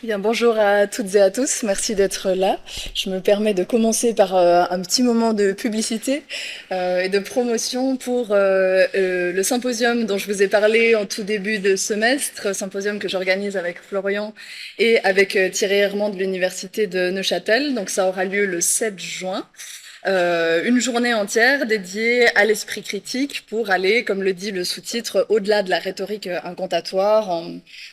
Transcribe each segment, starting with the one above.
Bien, bonjour à toutes et à tous, merci d'être là. Je me permets de commencer par un petit moment de publicité et de promotion pour le symposium dont je vous ai parlé en tout début de semestre, symposium que j'organise avec Florian et avec Thierry Herman de l'Université de Neuchâtel. Donc ça aura lieu le 7 juin. Une journée entière dédiée à l'esprit critique pour aller, comme le dit le sous-titre, au-delà de la rhétorique incantatoire,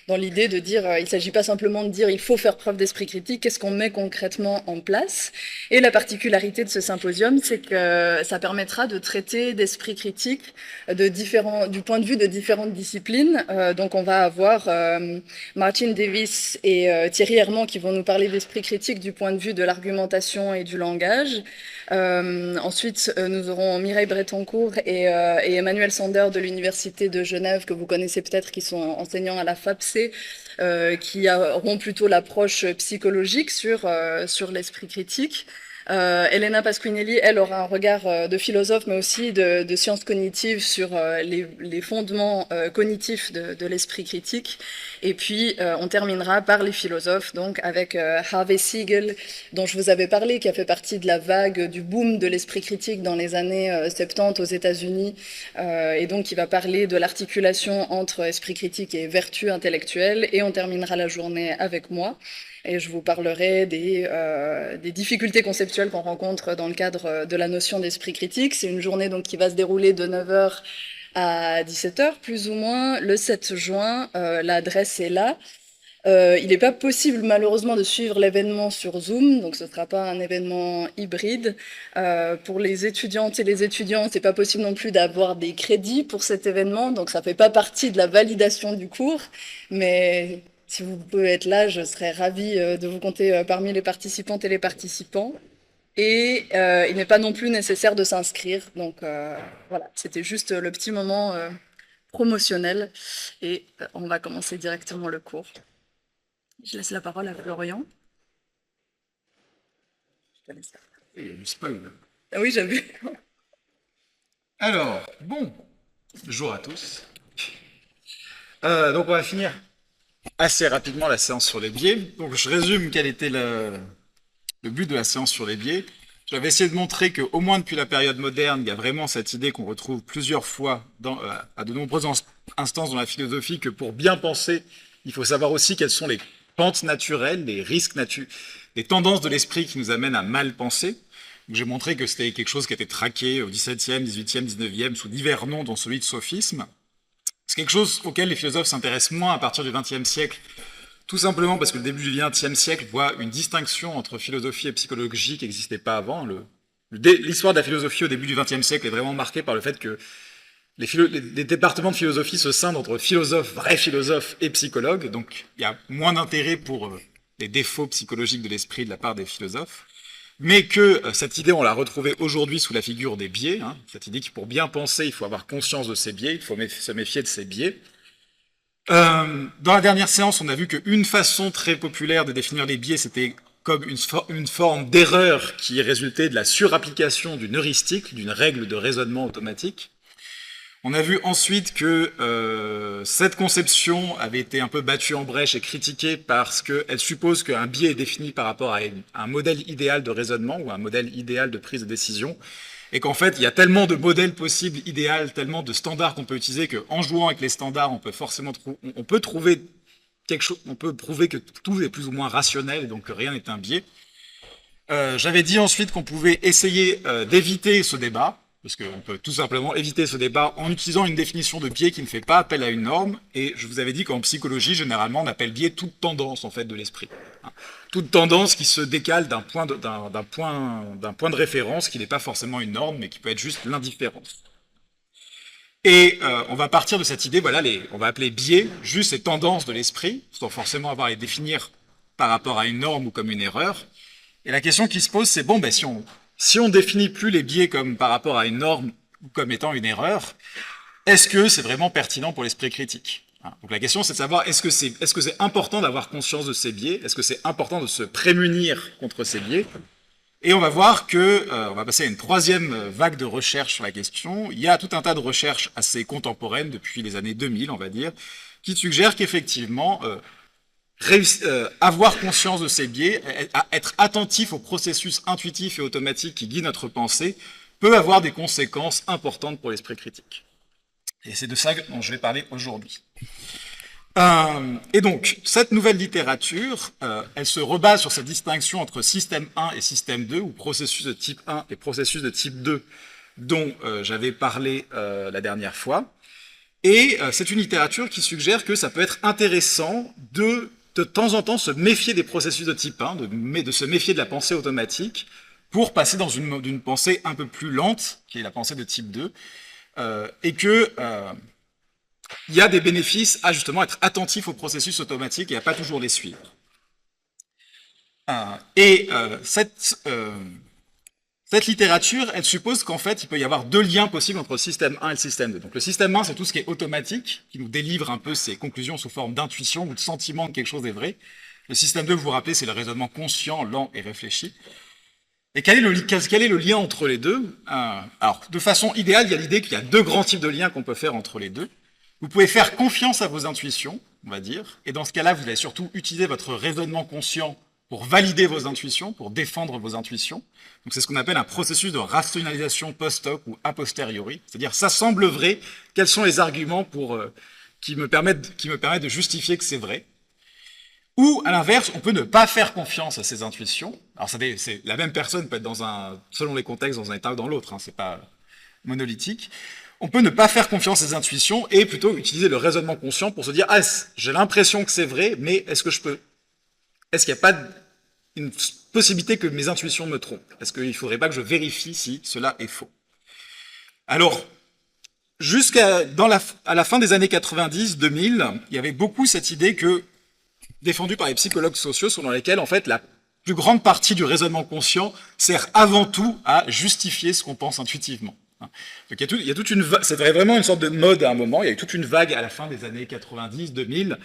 dans l'idée de dire, il ne s'agit pas simplement de dire il faut faire preuve d'esprit critique, qu'est-ce qu'on met concrètement en place. Et la particularité de ce symposium, c'est que ça permettra de traiter d'esprit critique du point de vue de différentes disciplines. Donc on va avoir Martin Davis et Thierry Herman qui vont nous parler d'esprit critique du point de vue de l'argumentation et du langage. Ensuite, nous aurons Mireille Bretoncourt et Emmanuel Sander de l'Université de Genève, que vous connaissez peut-être, qui sont enseignants à la FAPC, qui auront plutôt l'approche psychologique sur l'esprit critique. Elena Pasquinelli, elle, aura un regard de philosophe, mais aussi de sciences cognitives sur les fondements cognitifs de l'esprit critique. Et puis, on terminera par les philosophes, donc avec Harvey Siegel, dont je vous avais parlé, qui a fait partie de la vague du boom de l'esprit critique dans les années 70 aux États-Unis, et donc qui va parler de l'articulation entre esprit critique et vertu intellectuelle. Et on terminera la journée avec moi. Et je vous parlerai des difficultés conceptuelles qu'on rencontre dans le cadre de la notion d'esprit critique. C'est une journée donc qui va se dérouler de 9 heures à 17 heures, plus ou moins, le 7 juin. L'adresse est là. Il n'est pas possible malheureusement de suivre l'événement sur Zoom, donc ce ne sera pas un événement hybride. Pour les étudiantes et les étudiants, c'est pas possible non plus d'avoir des crédits pour cet événement, donc ça fait pas partie de la validation du cours, mais si vous pouvez être là, je serais ravie de vous compter parmi les participantes et les participants. Et il n'est pas non plus nécessaire de s'inscrire, donc voilà, c'était juste le petit moment promotionnel, et on va commencer directement le cours. Je laisse la parole à Florian. Je te laisse. Il y a du spoil. Ah oui, j'ai vu. Alors, bon, bonjour à tous. Donc on va finir assez rapidement la séance sur les biais. Donc je résume quel était le but de la séance sur les biais. J'avais essayé de montrer qu'au moins depuis la période moderne, il y a vraiment cette idée qu'on retrouve plusieurs fois à de nombreuses instances dans la philosophie, que pour bien penser, il faut savoir aussi quelles sont les pentes naturelles, les risques naturels, les tendances de l'esprit qui nous amènent à mal penser. J'ai montré que c'était quelque chose qui était traqué au XVIIe, XVIIIe, XIXe sous divers noms, dont celui de sophisme. C'est quelque chose auquel les philosophes s'intéressent moins à partir du XXe siècle, tout simplement parce que le début du XXe siècle voit une distinction entre philosophie et psychologie qui n'existait pas avant. L'histoire de la philosophie au début du XXe siècle est vraiment marquée par le fait que les départements de philosophie se scindent entre philosophes, vrais philosophes et psychologues, donc il y a moins d'intérêt pour les défauts psychologiques de l'esprit de la part des philosophes. Mais que cette idée, on l'a retrouvée aujourd'hui sous la figure des biais, hein, cette idée que pour bien penser, il faut avoir conscience de ses biais, il faut se méfier de ses biais. Dans la dernière séance, on a vu qu'une façon très populaire de définir les biais, c'était comme une forme d'erreur qui résultait de la surapplication d'une heuristique, d'une règle de raisonnement automatique. On a vu ensuite que cette conception avait été un peu battue en brèche et critiquée parce qu'elle suppose qu'un biais est défini par rapport à un modèle idéal de raisonnement ou un modèle idéal de prise de décision, et qu'en fait, il y a tellement de modèles possibles, idéaux, tellement de standards qu'on peut utiliser qu'en jouant avec les standards, on peut forcément on peut trouver quelque chose, on peut prouver que tout est plus ou moins rationnel et donc que rien n'est un biais. J'avais dit ensuite qu'on pouvait essayer d'éviter ce débat, parce qu'on peut tout simplement éviter ce débat en utilisant une définition de biais qui ne fait pas appel à une norme, et je vous avais dit qu'en psychologie, généralement, on appelle biais toute tendance, en fait, de l'esprit. Toute tendance qui se décale d'un point de référence qui n'est pas forcément une norme, mais qui peut être juste l'indifférence. Et on va partir de cette idée, voilà, on va appeler biais juste ces tendances de l'esprit, sans forcément avoir à les définir par rapport à une norme ou comme une erreur. Et la question qui se pose, c'est bon, ben, si on définit plus les biais comme par rapport à une norme ou comme étant une erreur, est-ce que c'est vraiment pertinent pour l'esprit critique? Donc la question, c'est de savoir, est-ce que c'est important d'avoir conscience de ces biais? Est-ce que c'est important de se prémunir contre ces biais? Et on va voir que, on va passer à une troisième vague de recherche sur la question. Il y a tout un tas de recherches assez contemporaines depuis les années 2000, on va dire, qui suggèrent qu'effectivement, avoir conscience de ces biais, être attentif aux processus intuitifs et automatiques qui guident notre pensée, peut avoir des conséquences importantes pour l'esprit critique. Et c'est de ça dont je vais parler aujourd'hui. Et donc, cette nouvelle littérature, elle se rebase sur cette distinction entre système 1 et système 2, ou processus de type 1 et processus de type 2, dont j'avais parlé la dernière fois. Et c'est une littérature qui suggère que ça peut être intéressant de temps en temps se méfier des processus de type 1, de se méfier de la pensée automatique, pour passer dans une pensée un peu plus lente, qui est la pensée de type 2, et que il y a des bénéfices à justement être attentif aux processus automatiques et à pas toujours les suivre. Cette littérature, elle suppose qu'en fait, il peut y avoir deux liens possibles entre le système 1 et le système 2. Donc le système 1, c'est tout ce qui est automatique, qui nous délivre un peu ses conclusions sous forme d'intuition ou de sentiment que quelque chose est vrai. Le système 2, vous vous rappelez, c'est le raisonnement conscient, lent et réfléchi. Et quel est le lien entre les deux? Alors, de façon idéale, il y a l'idée qu'il y a deux grands types de liens qu'on peut faire entre les deux. Vous pouvez faire confiance à vos intuitions, on va dire, et dans ce cas-là, vous allez surtout utiliser votre raisonnement conscient pour valider vos intuitions, pour défendre vos intuitions. Donc c'est ce qu'on appelle un processus de rationalisation post-hoc ou a posteriori, c'est-à-dire ça semble vrai, quels sont les arguments qui me permettent de justifier que c'est vrai. Ou, à l'inverse, on peut ne pas faire confiance à ses intuitions. Alors la même personne peut être selon les contextes, dans un état ou dans l'autre, hein, c'est pas monolithique. On peut ne pas faire confiance à ses intuitions et plutôt utiliser le raisonnement conscient pour se dire « Ah, j'ai l'impression que c'est vrai, mais est-ce qu'il n'y a pas une possibilité que mes intuitions me trompent? Est-ce qu'il ne faudrait pas que je vérifie si cela est faux ?» Alors, à la fin des années 90-2000, il y avait beaucoup cette idée défendue par les psychologues sociaux, selon lesquels, en fait, la plus grande partie du raisonnement conscient sert avant tout à justifier ce qu'on pense intuitivement. Donc il y a toute une vague, c'était vraiment une sorte de mode à un moment, il y a eu toute une vague à la fin des années 90-2000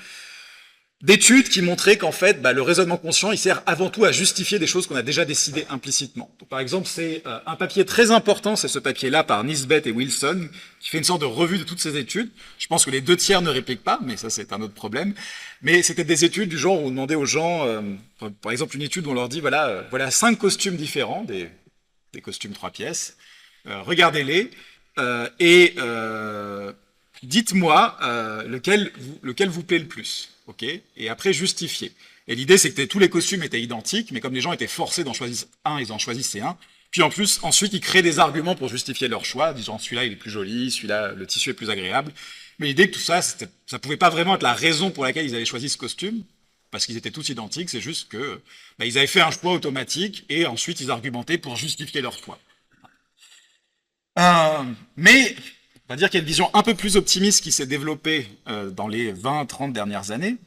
d'études qui montraient qu'en fait, le raisonnement conscient, il sert avant tout à justifier des choses qu'on a déjà décidées implicitement. Donc, par exemple, c'est un papier très important, c'est ce papier-là par Nisbet et Wilson, qui fait une sorte de revue de toutes ces études. Je pense que les 2/3 ne répliquent pas, mais ça c'est un autre problème. Mais c'était des études du genre où on demandait aux gens, par exemple une étude où on leur dit, voilà 5 costumes différents, des costumes 3 pièces, regardez-les, et dites-moi lequel vous plaît le plus. Okay, et après justifier. Et l'idée, c'est que tous les costumes étaient identiques, mais comme les gens étaient forcés d'en choisir un, ils en choisissaient un. Puis en plus, ensuite, ils créaient des arguments pour justifier leur choix, disant celui-là, il est plus joli, celui-là, le tissu est plus agréable. Mais l'idée que tout ça, ça pouvait pas vraiment être la raison pour laquelle ils avaient choisi ce costume, parce qu'ils étaient tous identiques, c'est juste que ils avaient fait un choix automatique, et ensuite, ils argumentaient pour justifier leur choix. Mais on va dire qu'il y a une vision un peu plus optimiste qui s'est développée dans les 20-30 dernières années.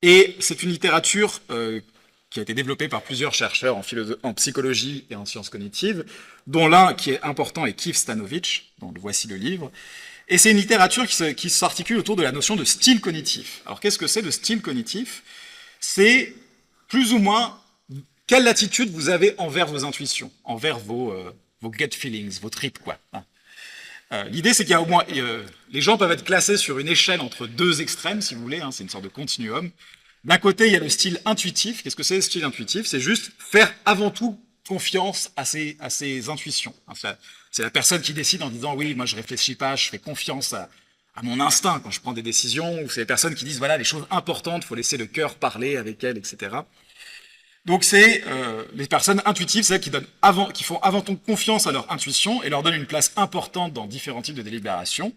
Et c'est une littérature qui a été développée par plusieurs chercheurs en psychologie et en sciences cognitives, dont l'un qui est important est Keith Stanovich, dont voici le livre. Et c'est une littérature qui s'articule autour de la notion de style cognitif. Alors qu'est-ce que c'est le style cognitif? C'est plus ou moins quelle attitude vous avez envers vos intuitions, envers vos gut feelings, vos tripes, quoi. L'idée, c'est qu'il y a au moins... les gens peuvent être classés sur une échelle entre deux extrêmes, si vous voulez, hein, c'est une sorte de continuum. D'un côté, il y a le style intuitif. Qu'est-ce que c'est le style intuitif? C'est juste faire avant tout confiance à ses intuitions. C'est la personne qui décide en disant « Oui, moi je réfléchis pas, je fais confiance à mon instinct quand je prends des décisions. » Ou c'est les personnes qui disent « Voilà, les choses importantes, il faut laisser le cœur parler avec elles, etc. » Donc c'est les personnes intuitives, c'est celles qui font avant tout confiance à leur intuition et leur donnent une place importante dans différents types de délibération.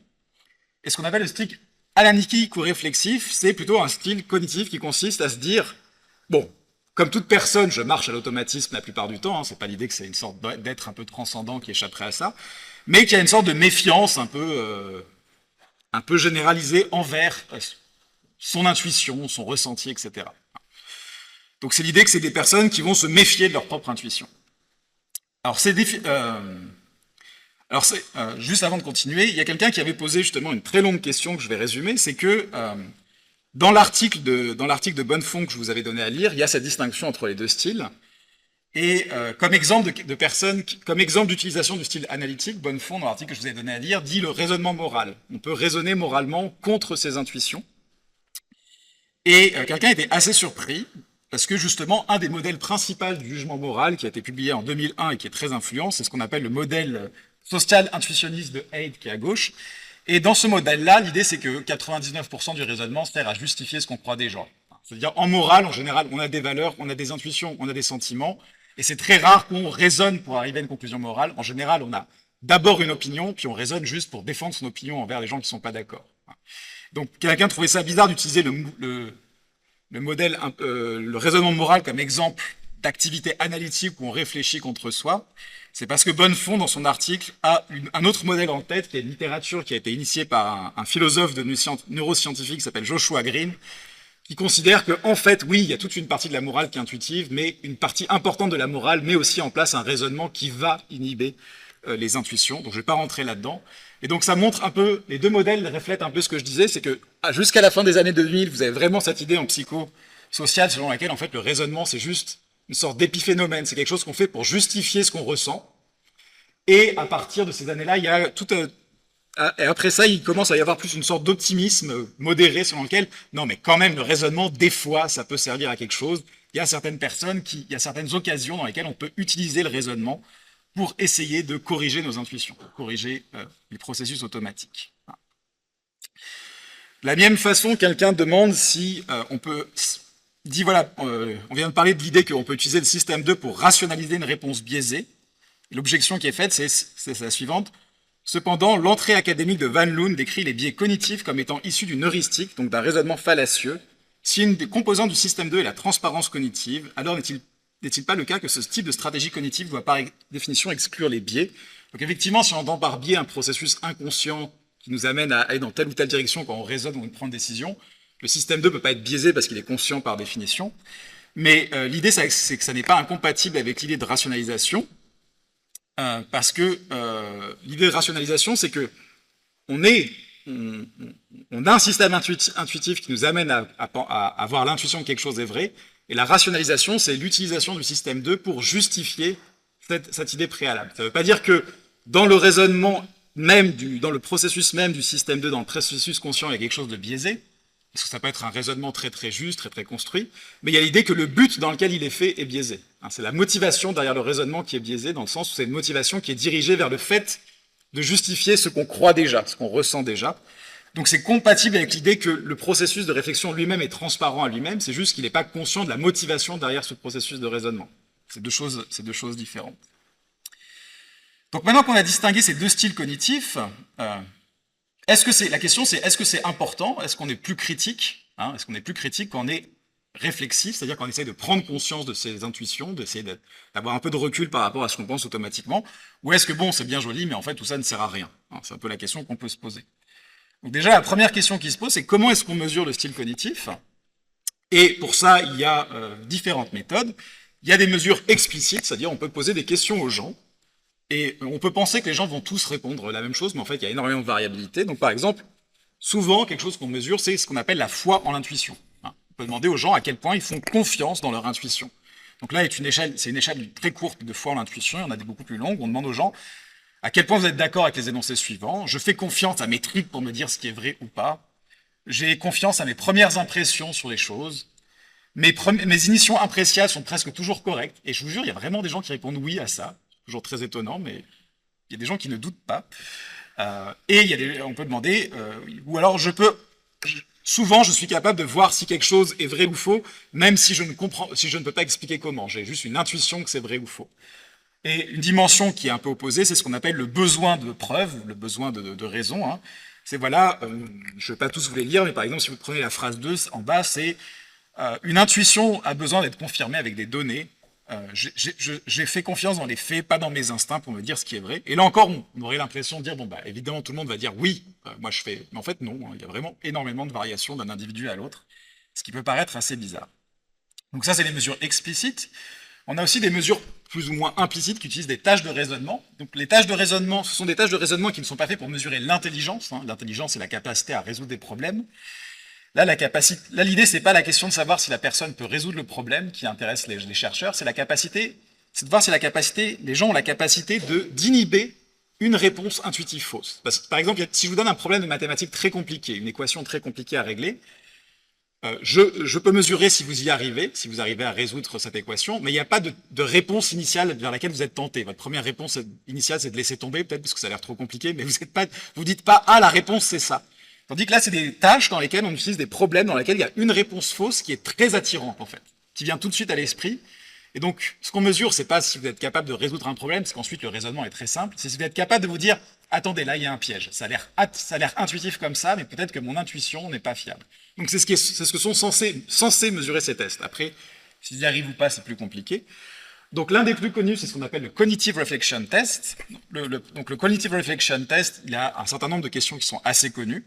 Et ce qu'on appelle le style analytique ou réflexif, c'est plutôt un style cognitif qui consiste à se dire, bon, comme toute personne, je marche à l'automatisme la plupart du temps, hein, c'est pas l'idée que c'est une sorte d'être un peu transcendant qui échapperait à ça, mais qui a une sorte de méfiance un peu généralisée envers son intuition, son ressenti, etc. Donc c'est l'idée que c'est des personnes qui vont se méfier de leur propre intuition. Alors juste avant de continuer, il y a quelqu'un qui avait posé justement une très longue question que je vais résumer, c'est que dans l'article de Bonnefond que je vous avais donné à lire, il y a cette distinction entre les deux styles. Et comme exemple comme exemple d'utilisation du style analytique, Bonnefond, dans l'article que je vous ai donné à lire, dit le raisonnement moral. On peut raisonner moralement contre ses intuitions. Et quelqu'un était assez surpris, parce que justement, un des modèles principaux du jugement moral, qui a été publié en 2001 et qui est très influent, c'est ce qu'on appelle le modèle social intuitionniste de Haidt, qui est à gauche. Et dans ce modèle-là, l'idée c'est que 99% du raisonnement sert à justifier ce qu'on croit des gens. C'est-à-dire, en morale, en général, on a des valeurs, on a des intuitions, on a des sentiments, et c'est très rare qu'on raisonne pour arriver à une conclusion morale. En général, on a d'abord une opinion, puis on raisonne juste pour défendre son opinion envers les gens qui ne sont pas d'accord. Donc, quelqu'un trouvait ça bizarre d'utiliser le modèle, le raisonnement moral comme exemple d'activité analytique où on réfléchit contre soi. C'est parce que Bonnefond, dans son article, a un autre modèle en tête, qui est une littérature qui a été initiée par un philosophe de neuroscientifique qui s'appelle Joshua Green, qui considère que, en fait, oui, il y a toute une partie de la morale qui est intuitive, mais une partie importante de la morale met aussi en place un raisonnement qui va inhiber les intuitions. Donc, je ne vais pas rentrer là-dedans. Et donc, ça montre un peu, les deux modèles reflètent un peu ce que je disais, c'est que jusqu'à la fin des années 2000, vous avez vraiment cette idée en psycho sociale selon laquelle, en fait, le raisonnement, c'est juste une sorte d'épiphénomène. C'est quelque chose qu'on fait pour justifier ce qu'on ressent. Et à partir de ces années-là, il y a tout et après ça, il commence à y avoir plus une sorte d'optimisme modéré selon lequel, non, mais quand même, le raisonnement, des fois, ça peut servir à quelque chose. Il y a certaines personnes il y a certaines occasions dans lesquelles on peut utiliser le raisonnement pour essayer de corriger nos intuitions, pour corriger les processus automatiques. De la même façon, quelqu'un demande si on peut... dit, voilà, on vient de parler de l'idée qu'on peut utiliser le système 2 pour rationaliser une réponse biaisée. L'objection qui est faite, c'est la suivante. Cependant, l'entrée académique de Van Loon décrit les biais cognitifs comme étant issus d'une heuristique, donc d'un raisonnement fallacieux. Si une des composantes du système 2 est la transparence cognitive, alors n'est-il pas le cas que ce type de stratégie cognitive doit par définition exclure les biais? Donc effectivement, si on entend par biais un processus inconscient qui nous amène à aller dans telle ou telle direction quand on raisonne ou on prend une décision, le système 2 ne peut pas être biaisé parce qu'il est conscient par définition. Mais l'idée, c'est que ça n'est pas incompatible avec l'idée de rationalisation, parce que l'idée de rationalisation, c'est que on a un système intuitif qui nous amène à avoir l'intuition que quelque chose est vrai, et la rationalisation, c'est l'utilisation du système 2 pour justifier cette idée préalable. Ça ne veut pas dire que dans le raisonnement même, dans le processus même du système 2, dans le processus conscient, il y a quelque chose de biaisé, parce que ça peut être un raisonnement très très juste, très très construit, mais il y a l'idée que le but dans lequel il est fait est biaisé. C'est la motivation derrière le raisonnement qui est biaisée, dans le sens où c'est une motivation qui est dirigée vers le fait de justifier ce qu'on croit déjà, ce qu'on ressent déjà. Donc c'est compatible avec l'idée que le processus de réflexion lui-même est transparent à lui-même, c'est juste qu'il n'est pas conscient de la motivation derrière ce processus de raisonnement. C'est deux choses différentes. Donc maintenant qu'on a distingué ces deux styles cognitifs, la question c'est, est-ce que c'est important? Est-ce qu'on est plus critique? Est-ce qu'on est plus critique quand on est réflexif, c'est-à-dire qu'on essaie de prendre conscience de ses intuitions, d'essayer d'avoir un peu de recul par rapport à ce qu'on pense automatiquement? Ou est-ce que bon, c'est bien joli, mais en fait tout ça ne sert à rien? C'est un peu la question qu'on peut se poser. Donc déjà, la première question qui se pose, c'est comment est-ce qu'on mesure le style cognitif? Et pour ça, il y a différentes méthodes. Il y a des mesures explicites, c'est-à-dire on peut poser des questions aux gens, et on peut penser que les gens vont tous répondre la même chose, mais en fait, il y a énormément de variabilité. Donc par exemple, souvent, quelque chose qu'on mesure, c'est ce qu'on appelle la foi en l'intuition. On peut demander aux gens à quel point ils font confiance dans leur intuition. Donc là, c'est une échelle très courte de foi en l'intuition, il y en a des beaucoup plus longues. On demande aux gens à quel point vous êtes d'accord avec les énoncés suivants. Je fais confiance à mes tripes pour me dire ce qui est vrai ou pas. J'ai confiance à mes premières impressions sur les choses. Mes initiations impresciables sont presque toujours correctes. Et je vous jure, il y a vraiment des gens qui répondent oui à ça. Toujours très étonnant, mais il y a des gens qui ne doutent pas. Et on peut demander, ou alors souvent je suis capable de voir si quelque chose est vrai ou faux, même si je ne peux pas expliquer comment. J'ai juste une intuition que c'est vrai ou faux. Et une dimension qui est un peu opposée, c'est ce qu'on appelle le besoin de preuve, le besoin de raison. C'est voilà, je ne vais pas tous vous les lire, mais par exemple, si vous prenez la phrase 2 en bas, c'est une intuition a besoin d'être confirmée avec des données. J'ai fait confiance dans les faits, pas dans mes instincts pour me dire ce qui est vrai. Et là encore, on aurait l'impression de dire, bon, bah, évidemment, tout le monde va dire oui, moi je fais. Mais en fait, non, il y a vraiment énormément de variations d'un individu à l'autre, ce qui peut paraître assez bizarre. Donc ça, c'est les mesures explicites. On a aussi des mesures plus ou moins implicites qui utilisent des tâches de raisonnement. Donc les tâches de raisonnement, ce sont des tâches de raisonnement qui ne sont pas faites pour mesurer l'intelligence. L'intelligence, c'est la capacité à résoudre des problèmes. Là, l'idée, c'est pas la question de savoir si la personne peut résoudre le problème qui intéresse les chercheurs, c'est de voir si les gens ont la capacité d'inhiber une réponse intuitive fausse. Par exemple, si je vous donne un problème de mathématiques très compliqué, une équation très compliquée à régler, Je peux mesurer si vous y arrivez, si vous arrivez à résoudre cette équation, mais il n'y a pas de réponse initiale vers laquelle vous êtes tenté. Votre première réponse initiale, c'est de laisser tomber, peut-être parce que ça a l'air trop compliqué, mais vous dites pas, ah, la réponse, c'est ça. Tandis que là, c'est des tâches dans lesquelles on utilise des problèmes, dans lesquels il y a une réponse fausse qui est très attirante, en fait, qui vient tout de suite à l'esprit. Et donc, ce qu'on mesure, c'est pas si vous êtes capable de résoudre un problème, parce qu'ensuite, le raisonnement est très simple, c'est si vous êtes capable de vous dire, attendez, là, il y a un piège. Ça a l'air intuitif comme ça, mais peut-être que mon intuition n'est pas fiable. Donc c'est ce que sont censés mesurer ces tests. Après, s'ils y arrivent ou pas, c'est plus compliqué. Donc l'un des plus connus, c'est ce qu'on appelle le Cognitive Reflection Test. Donc le Cognitive Reflection Test, il a un certain nombre de questions qui sont assez connues.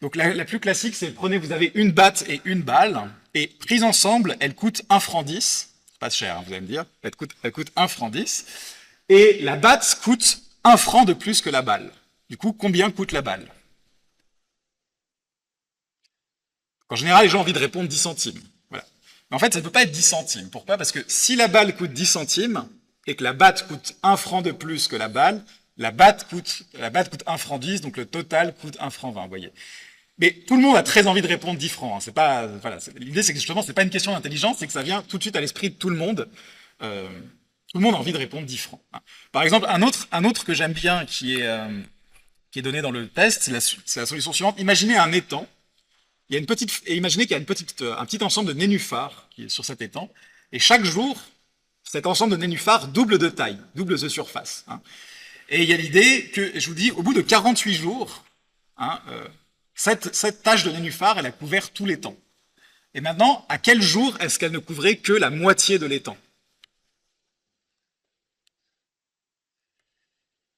Donc la plus classique, c'est vous avez une batte et une balle, et prises ensemble, elles coûtent 1 franc 10. C'est pas cher, hein, vous allez me dire. Elles coûtent 1 franc 10. Et la batte coûte 1 franc de plus que la balle. Du coup, combien coûte la balle? En général, les gens ont envie de répondre 10 centimes. Voilà. Mais en fait, ça ne peut pas être 10 centimes. Pourquoi? Parce que si la balle coûte 10 centimes et que la batte coûte 1 franc de plus que la balle, la batte coûte 1 franc 10, donc le total coûte 1 franc 20, vous voyez. Mais tout le monde a très envie de répondre 10 francs. Hein. C'est pas, voilà, l'idée, c'est que justement, c'est pas une question d'intelligence, c'est que ça vient tout de suite à l'esprit de tout le monde. Tout le monde a envie de répondre 10 francs. Hein. Par exemple, un autre que j'aime bien qui est donné dans le test, c'est la solution suivante. Imaginez un étang. Il y a imaginez qu'il y a un petit ensemble de nénuphars qui est sur cet étang, et chaque jour, cet ensemble de nénuphars double de taille, double de surface. Hein. Et il y a l'idée que, je vous dis, au bout de 48 jours, hein, cette tache de nénuphar, elle a couvert tout l'étang. Et maintenant, à quel jour est-ce qu'elle ne couvrait que la moitié de l'étang?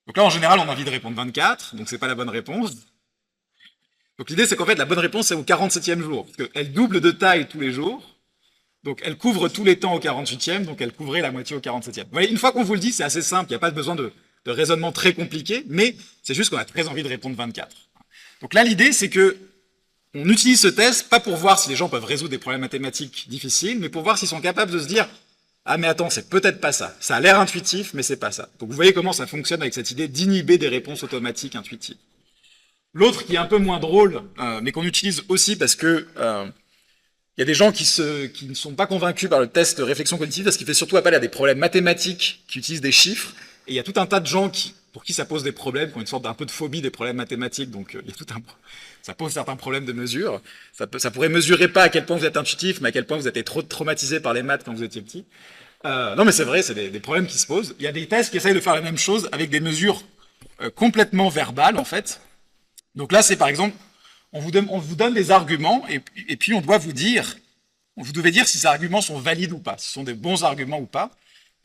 Donc là, en général, on a envie de répondre 24, donc c'est pas la bonne réponse. Donc l'idée, c'est qu'en fait, la bonne réponse, c'est au 47e jour, parce qu'elle double de taille tous les jours, donc elle couvre tous les temps au 48e, donc elle couvrait la moitié au 47e. Vous voyez, une fois qu'on vous le dit, c'est assez simple, il n'y a pas besoin de raisonnement très compliqué, mais c'est juste qu'on a très envie de répondre 24. Donc là, l'idée, c'est que on utilise ce test, pas pour voir si les gens peuvent résoudre des problèmes mathématiques difficiles, mais pour voir s'ils sont capables de se dire « Ah mais attends, c'est peut-être pas ça. Ça a l'air intuitif, mais c'est pas ça. » Donc vous voyez comment ça fonctionne avec cette idée d'inhiber des réponses automatiques intuitives. L'autre qui est un peu moins drôle, mais qu'on utilise aussi parce que il y a des gens qui ne sont pas convaincus par le test de réflexion cognitive parce qu'il fait surtout appel à des problèmes mathématiques qui utilisent des chiffres. Et il y a tout un tas de gens pour qui ça pose des problèmes, qui ont une sorte d'un peu de phobie des problèmes mathématiques. Donc il y a ça pose certains problèmes de mesure. Ça pourrait mesurer pas à quel point vous êtes intuitif, mais à quel point vous êtes trop traumatisé par les maths quand vous étiez petit. Non mais c'est vrai, c'est des problèmes qui se posent. Il y a des tests qui essayent de faire la même chose avec des mesures complètement verbales en fait. Donc là, c'est par exemple, on vous donne des arguments et puis on doit vous devez dire si ces arguments sont valides ou pas, si ce sont des bons arguments ou pas.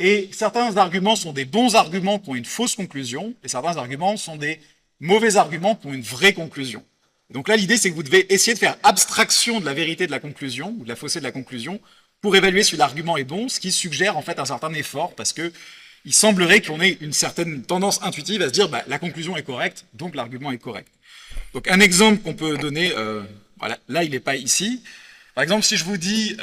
Et certains arguments sont des bons arguments qui ont une fausse conclusion, et certains arguments sont des mauvais arguments qui ont une vraie conclusion. Donc là, l'idée, c'est que vous devez essayer de faire abstraction de la vérité de la conclusion, ou de la fausseté de la conclusion, pour évaluer si l'argument est bon, ce qui suggère en fait un certain effort, parce que il semblerait qu'on ait une certaine tendance intuitive à se dire bah, la conclusion est correcte, donc l'argument est correct. Donc un exemple qu'on peut donner, voilà, là il n'est pas ici. Par exemple, si je vous dis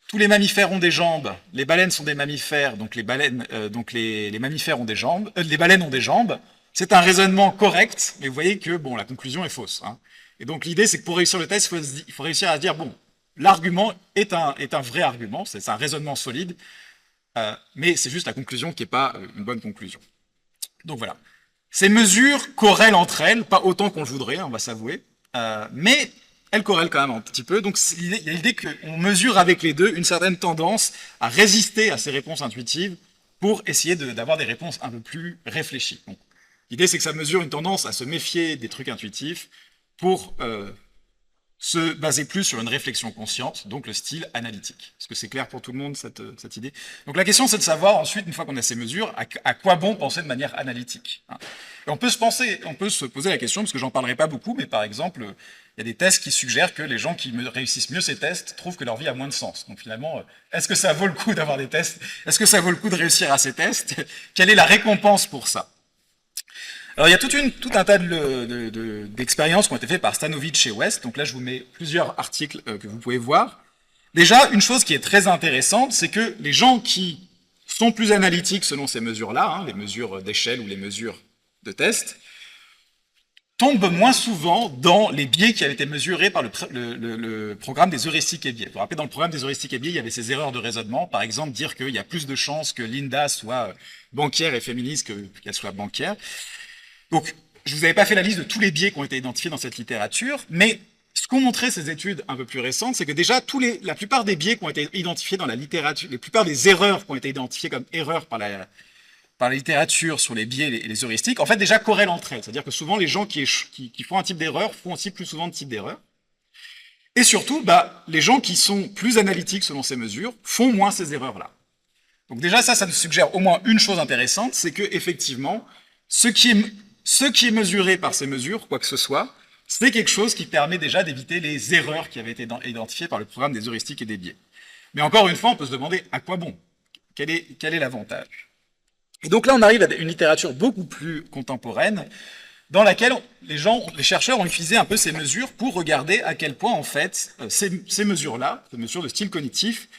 tous les mammifères ont des jambes, les baleines sont des mammifères, donc les mammifères ont des jambes, les baleines ont des jambes, c'est un raisonnement correct, mais vous voyez que bon, la conclusion est fausse. Hein. Et donc l'idée, c'est que pour réussir le test, il faut réussir à se dire bon, l'argument est un vrai argument, c'est un raisonnement solide, mais c'est juste la conclusion qui n'est pas une bonne conclusion. Donc voilà. Ces mesures corrèlent entre elles, pas autant qu'on le voudrait, on va s'avouer, mais elles corrèlent quand même un petit peu. Donc il y a l'idée qu'on mesure avec les deux une certaine tendance à résister à ces réponses intuitives pour essayer d'avoir des réponses un peu plus réfléchies. L'idée, c'est que ça mesure une tendance à se méfier des trucs intuitifs pour se baser plus sur une réflexion consciente, donc le style analytique. Est-ce que c'est clair pour tout le monde, cette idée? Donc la question, c'est de savoir ensuite, une fois qu'on a ces mesures, à quoi bon penser de manière analytique. Hein. Et on peut se poser la question, parce que j'en parlerai pas beaucoup, mais par exemple, il y a des tests qui suggèrent que les gens qui réussissent mieux ces tests trouvent que leur vie a moins de sens. Donc finalement, est-ce que ça vaut le coup d'avoir des tests? Est-ce que ça vaut le coup de réussir à ces tests? Quelle est la récompense pour ça? Alors il y a tout un tas d'expériences qui ont été faites par Stanovich et West. Donc là, je vous mets plusieurs articles que vous pouvez voir. Déjà, une chose qui est très intéressante, c'est que les gens qui sont plus analytiques selon ces mesures-là, hein, les mesures d'échelle ou les mesures de test, tombent moins souvent dans les biais qui avaient été mesurés par le programme des heuristiques et biais. Vous vous rappelez, dans le programme des heuristiques et biais, il y avait ces erreurs de raisonnement. Par exemple, dire qu'il y a plus de chances que Linda soit banquière et féministe qu'elle soit banquière. Donc, je vous avais pas fait la liste de tous les biais qui ont été identifiés dans cette littérature, mais ce qu'ont montré ces études un peu plus récentes, c'est que déjà, la plupart des biais qui ont été identifiés dans la littérature, la plupart des erreurs qui ont été identifiées comme erreurs par la littérature sur les biais et les heuristiques, en fait, déjà corrèlent entre elles. C'est-à-dire que souvent, les gens qui font un type d'erreur font aussi plus souvent de type d'erreur. Et surtout, les gens qui sont plus analytiques selon ces mesures font moins ces erreurs-là. Donc déjà, ça nous suggère au moins une chose intéressante, c'est que effectivement, ce qui est mesuré par ces mesures, quoi que ce soit, c'est quelque chose qui permet déjà d'éviter les erreurs qui avaient été identifiées par le programme des heuristiques et des biais. Mais encore une fois, on peut se demander à quoi bon? Quel est l'avantage? Et donc là, on arrive à une littérature beaucoup plus contemporaine, dans laquelle les chercheurs ont utilisé un peu ces mesures pour regarder à quel point, en fait, ces mesures-là, ces mesures de style cognitif,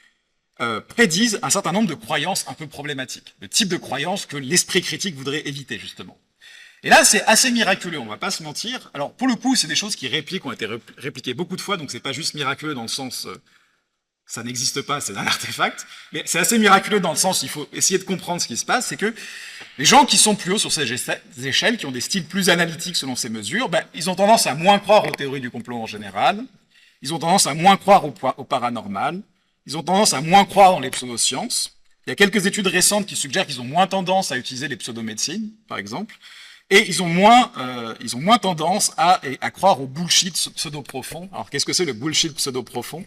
prédisent un certain nombre de croyances un peu problématiques, le type de croyances que l'esprit critique voudrait éviter, justement. Et là, c'est assez miraculeux, on va pas se mentir. Alors, pour le coup, c'est des choses qui ont été répliquées beaucoup de fois, donc c'est pas juste miraculeux dans le sens... ça n'existe pas, c'est un artefact, mais c'est assez miraculeux dans le sens, il faut essayer de comprendre ce qui se passe, c'est que les gens qui sont plus hauts sur ces échelles, qui ont des styles plus analytiques selon ces mesures, ils ont tendance à moins croire aux théories du complot en général, ils ont tendance à moins croire au paranormal, ils ont tendance à moins croire dans les pseudosciences. Il y a quelques études récentes qui suggèrent qu'ils ont moins tendance à utiliser les pseudomédecines, par exemple, et ils ont moins tendance à croire au bullshit pseudo-profond. Alors, qu'est-ce que c'est le bullshit pseudo-profond?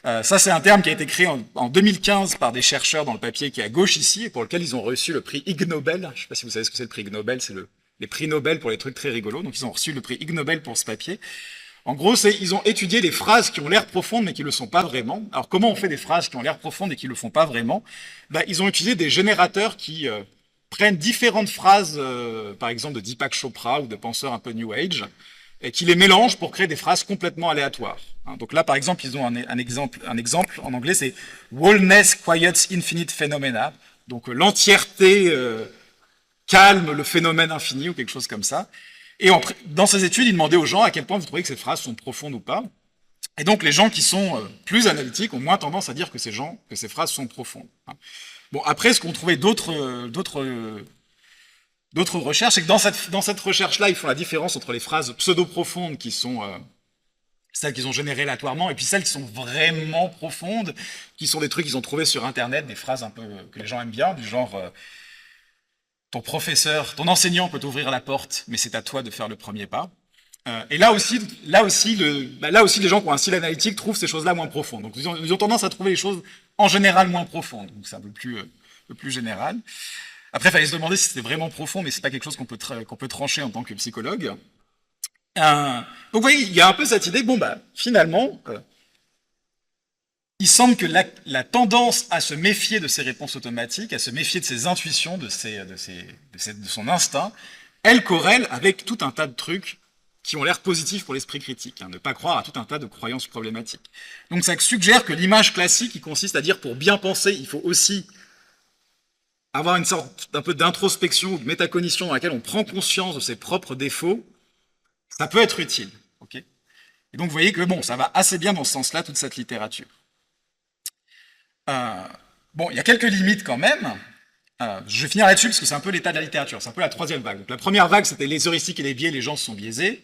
Ça, c'est un terme qui a été créé en 2015 par des chercheurs dans le papier qui est à gauche ici, et pour lequel ils ont reçu le prix Ig Nobel. Je ne sais pas si vous savez ce que c'est le prix Ig Nobel, c'est les prix Nobel pour les trucs très rigolos. Donc, ils ont reçu le prix Ig Nobel pour ce papier. En gros, ils ont étudié des phrases qui ont l'air profondes, mais qui ne le sont pas vraiment. Alors, comment on fait des phrases qui ont l'air profondes et qui ne le font pas vraiment? Ils ont utilisé des générateurs qui prennent différentes phrases, par exemple de Deepak Chopra ou de penseurs un peu New Age, et qui les mélangent pour créer des phrases complètement aléatoires. Donc là, par exemple, ils ont un exemple en anglais, c'est Wholeness Quiets Infinite Phenomena, donc l'entièreté calme le phénomène infini ou quelque chose comme ça. Et dans ces études, ils demandaient aux gens à quel point vous trouvez que ces phrases sont profondes ou pas. Et donc les gens qui sont plus analytiques ont moins tendance à dire que ces phrases sont profondes. Bon, après, ce qu'ont trouvé d'autres recherches, c'est que dans cette recherche-là, ils font la différence entre les phrases pseudo-profondes qui sont celles qu'ils ont générées aléatoirement, et puis celles qui sont vraiment profondes, qui sont des trucs qu'ils ont trouvés sur Internet, des phrases un peu que les gens aiment bien, du genre ton enseignant peut t'ouvrir la porte, mais c'est à toi de faire le premier pas. Et là aussi, les gens qui ont un style analytique trouvent ces choses-là moins profondes. Donc, ils ont tendance à trouver les choses en général moins profondes. Donc, c'est un peu plus général. Après, il fallait se demander si c'était vraiment profond, mais c'est pas quelque chose qu'on peut trancher en tant que psychologue. Donc, vous voyez, il y a un peu cette idée, finalement, il semble que la tendance à se méfier de ses réponses automatiques, à se méfier de ses intuitions, de son instinct, elle corrèle avec tout un tas de trucs qui ont l'air positifs pour l'esprit critique, ne pas croire à tout un tas de croyances problématiques. Donc ça suggère que l'image classique, qui consiste à dire pour bien penser, il faut aussi avoir une sorte d'un peu d'introspection ou de métacognition dans laquelle on prend conscience de ses propres défauts, ça peut être utile. Okay, et donc vous voyez que ça va assez bien dans ce sens-là, toute cette littérature. Il y a quelques limites quand même. Je vais finir là-dessus parce que c'est un peu l'état de la littérature, c'est un peu la troisième vague. Donc la première vague, c'était les heuristiques et les biais, les gens se sont biaisés.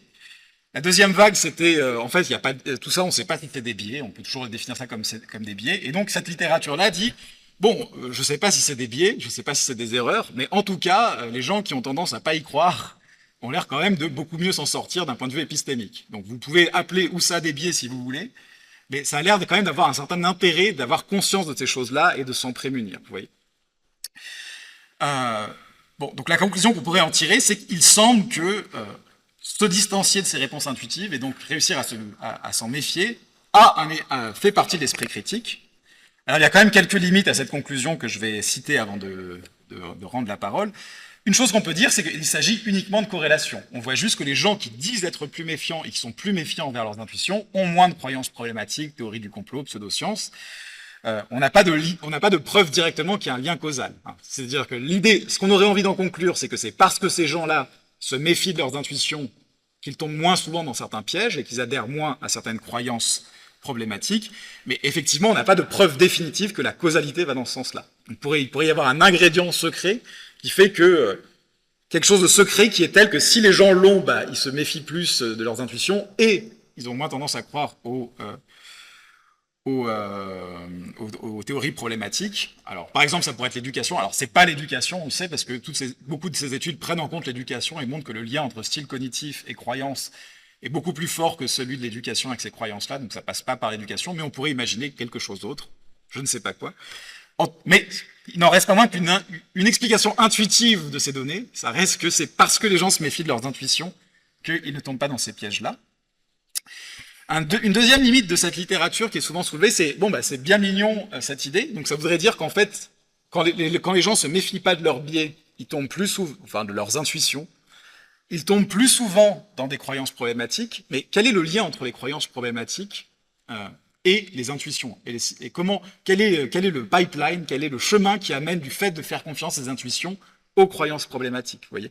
La deuxième vague, c'était, en fait, il y a pas tout ça, on ne sait pas si c'est des biais, on peut toujours définir ça comme des biais. Et donc cette littérature-là dit, je ne sais pas si c'est des biais, je ne sais pas si c'est des erreurs, mais en tout cas, les gens qui ont tendance à pas y croire ont l'air quand même de beaucoup mieux s'en sortir d'un point de vue épistémique. Donc vous pouvez appeler ou ça des biais si vous voulez, mais ça a l'air quand même d'avoir un certain intérêt, d'avoir conscience de ces choses-là et de s'en prémunir, vous voyez. Donc la conclusion qu'on pourrait en tirer, c'est qu'il semble que se distancier de ces réponses intuitives et donc réussir à s'en méfier fait partie de l'esprit critique. Alors il y a quand même quelques limites à cette conclusion que je vais citer avant de rendre la parole. Une chose qu'on peut dire, c'est qu'il s'agit uniquement de corrélation. On voit juste que les gens qui disent être plus méfiants et qui sont plus méfiants envers leurs intuitions ont moins de croyances problématiques, théories du complot, pseudosciences. On n'a pas de preuve directement qu'il y a un lien causal. C'est-à-dire que ce qu'on aurait envie d'en conclure, c'est que c'est parce que ces gens-là se méfient de leurs intuitions qu'ils tombent moins souvent dans certains pièges et qu'ils adhèrent moins à certaines croyances problématiques. Mais effectivement, on n'a pas de preuve définitive que la causalité va dans ce sens-là. Il pourrait y avoir un ingrédient secret qui fait que quelque chose de secret qui est tel que si les gens l'ont, bah, ils se méfient plus de leurs intuitions et ils ont moins tendance à croire aux théories problématiques. Alors, par exemple, ça pourrait être l'éducation. Alors, c'est pas l'éducation, on le sait, parce que beaucoup de ces études prennent en compte l'éducation et montrent que le lien entre style cognitif et croyance est beaucoup plus fort que celui de l'éducation avec ces croyances-là, donc ça passe pas par l'éducation, mais on pourrait imaginer quelque chose d'autre, je ne sais pas quoi. Mais il n'en reste pas moins qu'une explication intuitive de ces données, ça reste que c'est parce que les gens se méfient de leurs intuitions qu'ils ne tombent pas dans ces pièges-là. Une deuxième limite de cette littérature qui est souvent soulevée, c'est bon, bah, c'est bien mignon cette idée. Donc ça voudrait dire qu'en fait, quand les gens se méfient pas de leurs biais, ils tombent plus souvent, enfin de leurs intuitions, ils tombent plus souvent dans des croyances problématiques. Mais quel est le lien entre les croyances problématiques et les intuitions et comment quel est le pipeline, quel est le chemin qui amène du fait de faire confiance à ces intuitions aux croyances problématiques, vous voyez.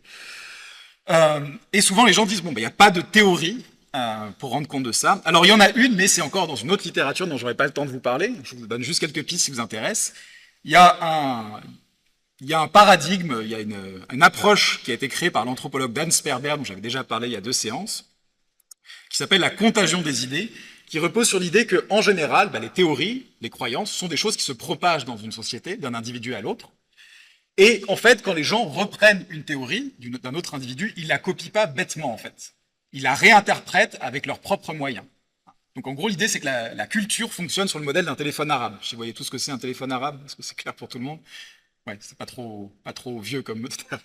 Et souvent les gens disent bon, bah, il n'y a pas de théorie pour rendre compte de ça. Alors il y en a une, mais c'est encore dans une autre littérature dont j'aurai pas le temps de vous parler. Je vous donne juste quelques pistes si vous intéresse. Il y a un paradigme, il y a une approche qui a été créée par l'anthropologue Dan Sperber, dont j'avais déjà parlé il y a 2 séances, qui s'appelle la contagion des idées, qui repose sur l'idée que, en général, bah, les théories, les croyances, sont des choses qui se propagent dans une société, d'un individu à l'autre. Et en fait, quand les gens reprennent une théorie d'un autre individu, ils la copient pas bêtement, en fait. Ils la réinterprètent avec leurs propres moyens. Donc en gros, l'idée, c'est que la culture fonctionne sur le modèle d'un téléphone arabe. Si vous voyez tout ce que c'est un téléphone arabe, est-ce que c'est clair pour tout le monde? Ouais, c'est pas trop vieux comme terme.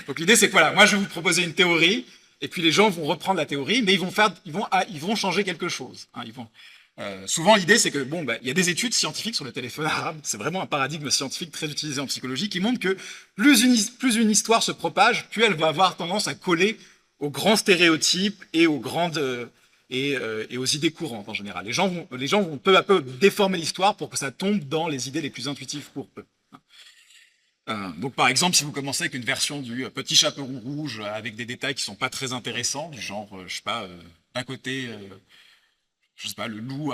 Donc l'idée, c'est que voilà, moi je vais vous proposer une théorie, et puis les gens vont reprendre la théorie, mais ils vont changer quelque chose. Hein, souvent l'idée, c'est que bon, bah, il y a des études scientifiques sur le téléphone arabe. C'est vraiment un paradigme scientifique très utilisé en psychologie qui montre que plus une histoire se propage, plus elle va avoir tendance à coller aux grands stéréotypes et aux aux idées courantes en général. Les gens vont peu à peu déformer l'histoire pour que ça tombe dans les idées les plus intuitives pour eux. Donc par exemple, si vous commencez avec une version du Petit Chaperon Rouge avec des détails qui sont pas très intéressants, du genre, je sais pas, d'un côté, je sais pas, le loup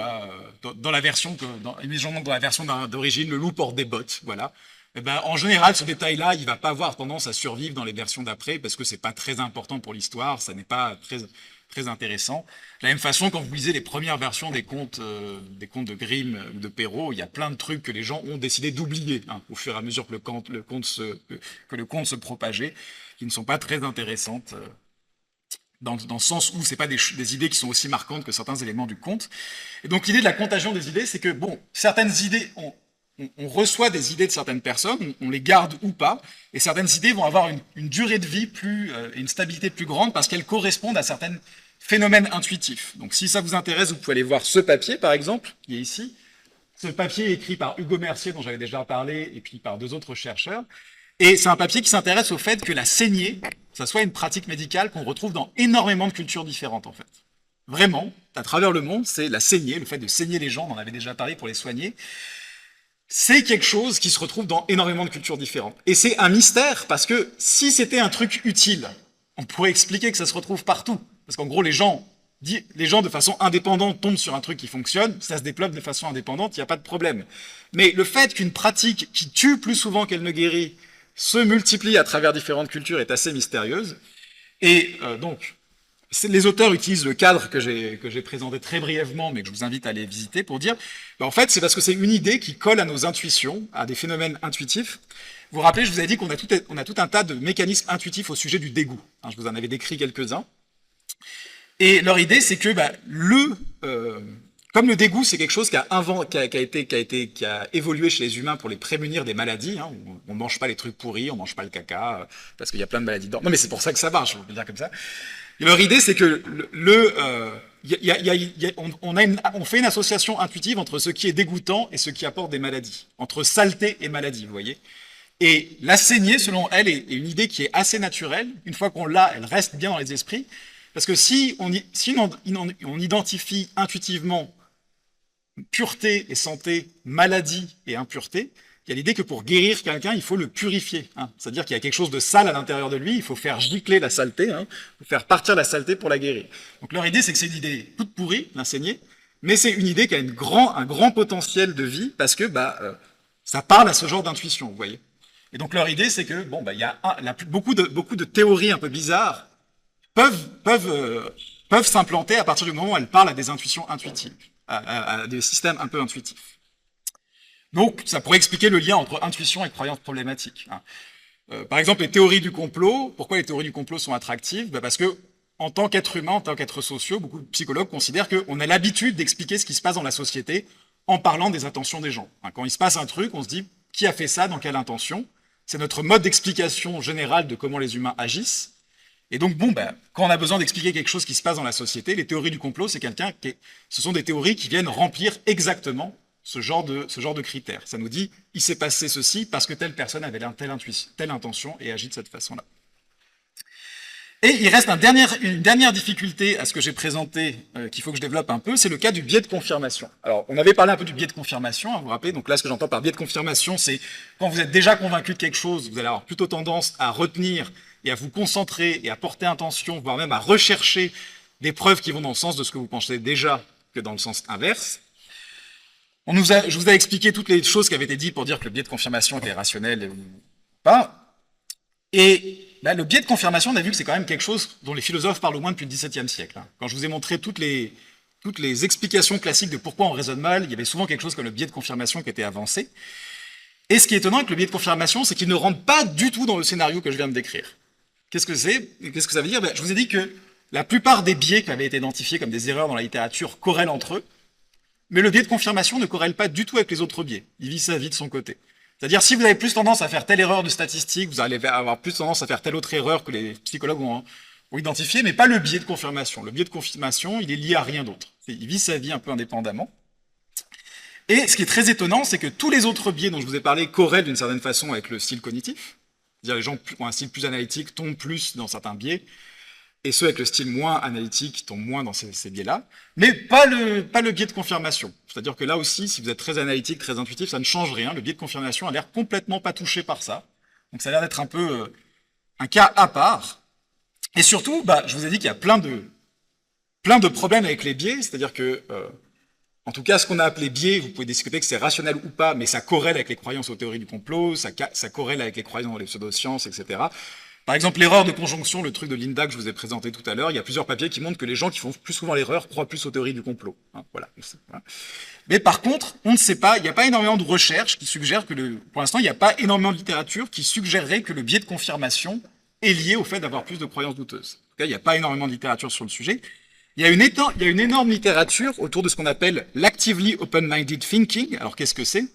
dans la version dans la version d'origine, le loup porte des bottes, voilà. Et ben, en général, ce détail-là, il va pas avoir tendance à survivre dans les versions d'après parce que c'est pas très important pour l'histoire, ça n'est pas très intéressant. De la même façon, quand vous lisez les premières versions des contes de Grimm ou de Perrault, il y a plein de trucs que les gens ont décidé d'oublier au fur et à mesure que le conte se propageait, qui ne sont pas très intéressantes dans le sens où c'est pas des idées qui sont aussi marquantes que certains éléments du conte. Et donc l'idée de la contagion des idées, c'est que bon, certaines idées on reçoit des idées de certaines personnes, on les garde ou pas, et certaines idées vont avoir une durée de vie et une stabilité plus grande parce qu'elles correspondent à certains phénomènes intuitifs. Donc si ça vous intéresse, vous pouvez aller voir ce papier, par exemple, qui est ici. Ce papier est écrit par Hugo Mercier, dont j'avais déjà parlé, et puis par 2 autres chercheurs. Et c'est un papier qui s'intéresse au fait que la saignée, ça soit une pratique médicale qu'on retrouve dans énormément de cultures différentes, en fait. Vraiment, à travers le monde, c'est la saignée, le fait de saigner les gens, on en avait déjà parlé pour les soigner. C'est quelque chose qui se retrouve dans énormément de cultures différentes. Et c'est un mystère, parce que si c'était un truc utile, on pourrait expliquer que ça se retrouve partout. Parce qu'en gros, les gens, de façon indépendante, tombent sur un truc qui fonctionne, ça se développe de façon indépendante, il n'y a pas de problème. Mais le fait qu'une pratique qui tue plus souvent qu'elle ne guérit se multiplie à travers différentes cultures est assez mystérieuse. Et donc, les auteurs utilisent le cadre que j'ai présenté très brièvement, mais que je vous invite à aller visiter, pour dire, en fait, c'est parce que c'est une idée qui colle à nos intuitions, à des phénomènes intuitifs. Vous vous rappelez, je vous avais dit qu'on a tout un tas de mécanismes intuitifs au sujet du dégoût. Je vous en avais décrit quelques-uns. Et leur idée, c'est que comme le dégoût, c'est quelque chose qui a évolué chez les humains pour les prémunir des maladies. On ne mange pas les trucs pourris, on mange pas le caca, parce qu'il y a plein de maladies dedans. Non, mais c'est pour ça que ça marche, je vais le dire comme ça. Et leur idée, c'est que on fait une association intuitive entre ce qui est dégoûtant et ce qui apporte des maladies, entre saleté et maladie, vous voyez. Et la saignée, selon elle, est une idée qui est assez naturelle. Une fois qu'on l'a, elle reste bien dans les esprits. Parce que si on identifie intuitivement pureté et santé, maladie et impureté, il y a l'idée que pour guérir quelqu'un, il faut le purifier. Hein. C'est-à-dire qu'il y a quelque chose de sale à l'intérieur de lui, il faut faire gicler la saleté, hein, il faut faire partir la saleté pour la guérir. Donc leur idée, c'est que c'est une idée toute pourrie, l'enseigner, mais c'est une idée qui a un grand potentiel de vie, parce que ça parle à ce genre d'intuition, vous voyez. Et donc leur idée, c'est que il y a beaucoup de théories un peu bizarres peuvent s'implanter à partir du moment où elles parlent à des intuitions intuitives, à des systèmes un peu intuitifs. Donc, ça pourrait expliquer le lien entre intuition et croyance problématique. Hein. Par exemple, les théories du complot. Pourquoi les théories du complot sont attractives? Parce que, en tant qu'être humain, en tant qu'être sociaux, beaucoup de psychologues considèrent qu'on a l'habitude d'expliquer ce qui se passe dans la société en parlant des intentions des gens. Hein, quand il se passe un truc, on se dit qui a fait ça, dans quelle intention. C'est notre mode d'explication générale de comment les humains agissent. Et donc, quand on a besoin d'expliquer quelque chose qui se passe dans la société, les théories du complot, ce sont des théories qui viennent remplir exactement ce genre de critères. Ça nous dit, il s'est passé ceci parce que telle personne avait telle intention et agit de cette façon-là. Et il reste une dernière difficulté à ce que j'ai présenté, qu'il faut que je développe un peu, c'est le cas du biais de confirmation. Alors, on avait parlé un peu du biais de confirmation, hein, vous vous rappelez, donc là, ce que j'entends par biais de confirmation, c'est quand vous êtes déjà convaincu de quelque chose, vous allez avoir plutôt tendance à retenir et à vous concentrer et à porter attention, voire même à rechercher des preuves qui vont dans le sens de ce que vous pensez déjà que dans le sens inverse. Je vous ai expliqué toutes les choses qui avaient été dites pour dire que le biais de confirmation était rationnel ou pas. Et le biais de confirmation, on a vu que c'est quand même quelque chose dont les philosophes parlent au moins depuis le XVIIe siècle. Hein. Quand je vous ai montré toutes les explications classiques de pourquoi on raisonne mal, il y avait souvent quelque chose comme le biais de confirmation qui était avancé. Et ce qui est étonnant avec le biais de confirmation, c'est qu'il ne rentre pas du tout dans le scénario que je viens de décrire. Qu'est-ce que c'est? Qu'est-ce que ça veut dire? Je vous ai dit que la plupart des biais qui avaient été identifiés comme des erreurs dans la littérature corrèlent entre eux. Mais le biais de confirmation ne corrèle pas du tout avec les autres biais. Il vit sa vie de son côté. C'est-à-dire, si vous avez plus tendance à faire telle erreur de statistique, vous allez avoir plus tendance à faire telle autre erreur que les psychologues ont identifié, mais pas le biais de confirmation. Le biais de confirmation, il est lié à rien d'autre. Il vit sa vie un peu indépendamment. Et ce qui est très étonnant, c'est que tous les autres biais dont je vous ai parlé corrèlent d'une certaine façon avec le style cognitif. C'est-à-dire, les gens qui ont un style plus analytique tombent plus dans certains biais. Et ceux avec le style moins analytique tombent moins dans ces biais-là, mais pas le biais de confirmation. C'est-à-dire que là aussi, si vous êtes très analytique, très intuitif, ça ne change rien. Le biais de confirmation a l'air complètement pas touché par ça. Donc ça a l'air d'être un peu un cas à part. Et surtout, je vous ai dit qu'il y a plein de problèmes avec les biais, c'est-à-dire que, en tout cas, ce qu'on a appelé biais, vous pouvez discuter que c'est rationnel ou pas, mais ça corrèle avec les croyances aux théories du complot, ça corrèle avec les croyances dans les pseudosciences, etc. Par exemple, l'erreur de conjonction, le truc de Linda que je vous ai présenté tout à l'heure, il y a plusieurs papiers qui montrent que les gens qui font plus souvent l'erreur croient plus aux théories du complot. Hein, voilà. Mais par contre, on ne sait pas, il n'y a pas énormément de recherches qui suggèrent pour l'instant, il n'y a pas énormément de littérature qui suggérerait que le biais de confirmation est lié au fait d'avoir plus de croyances douteuses. En tout cas, il n'y a pas énormément de littérature sur le sujet. Il y a une énorme littérature autour de ce qu'on appelle l'actively open-minded thinking. Alors, qu'est-ce que c'est?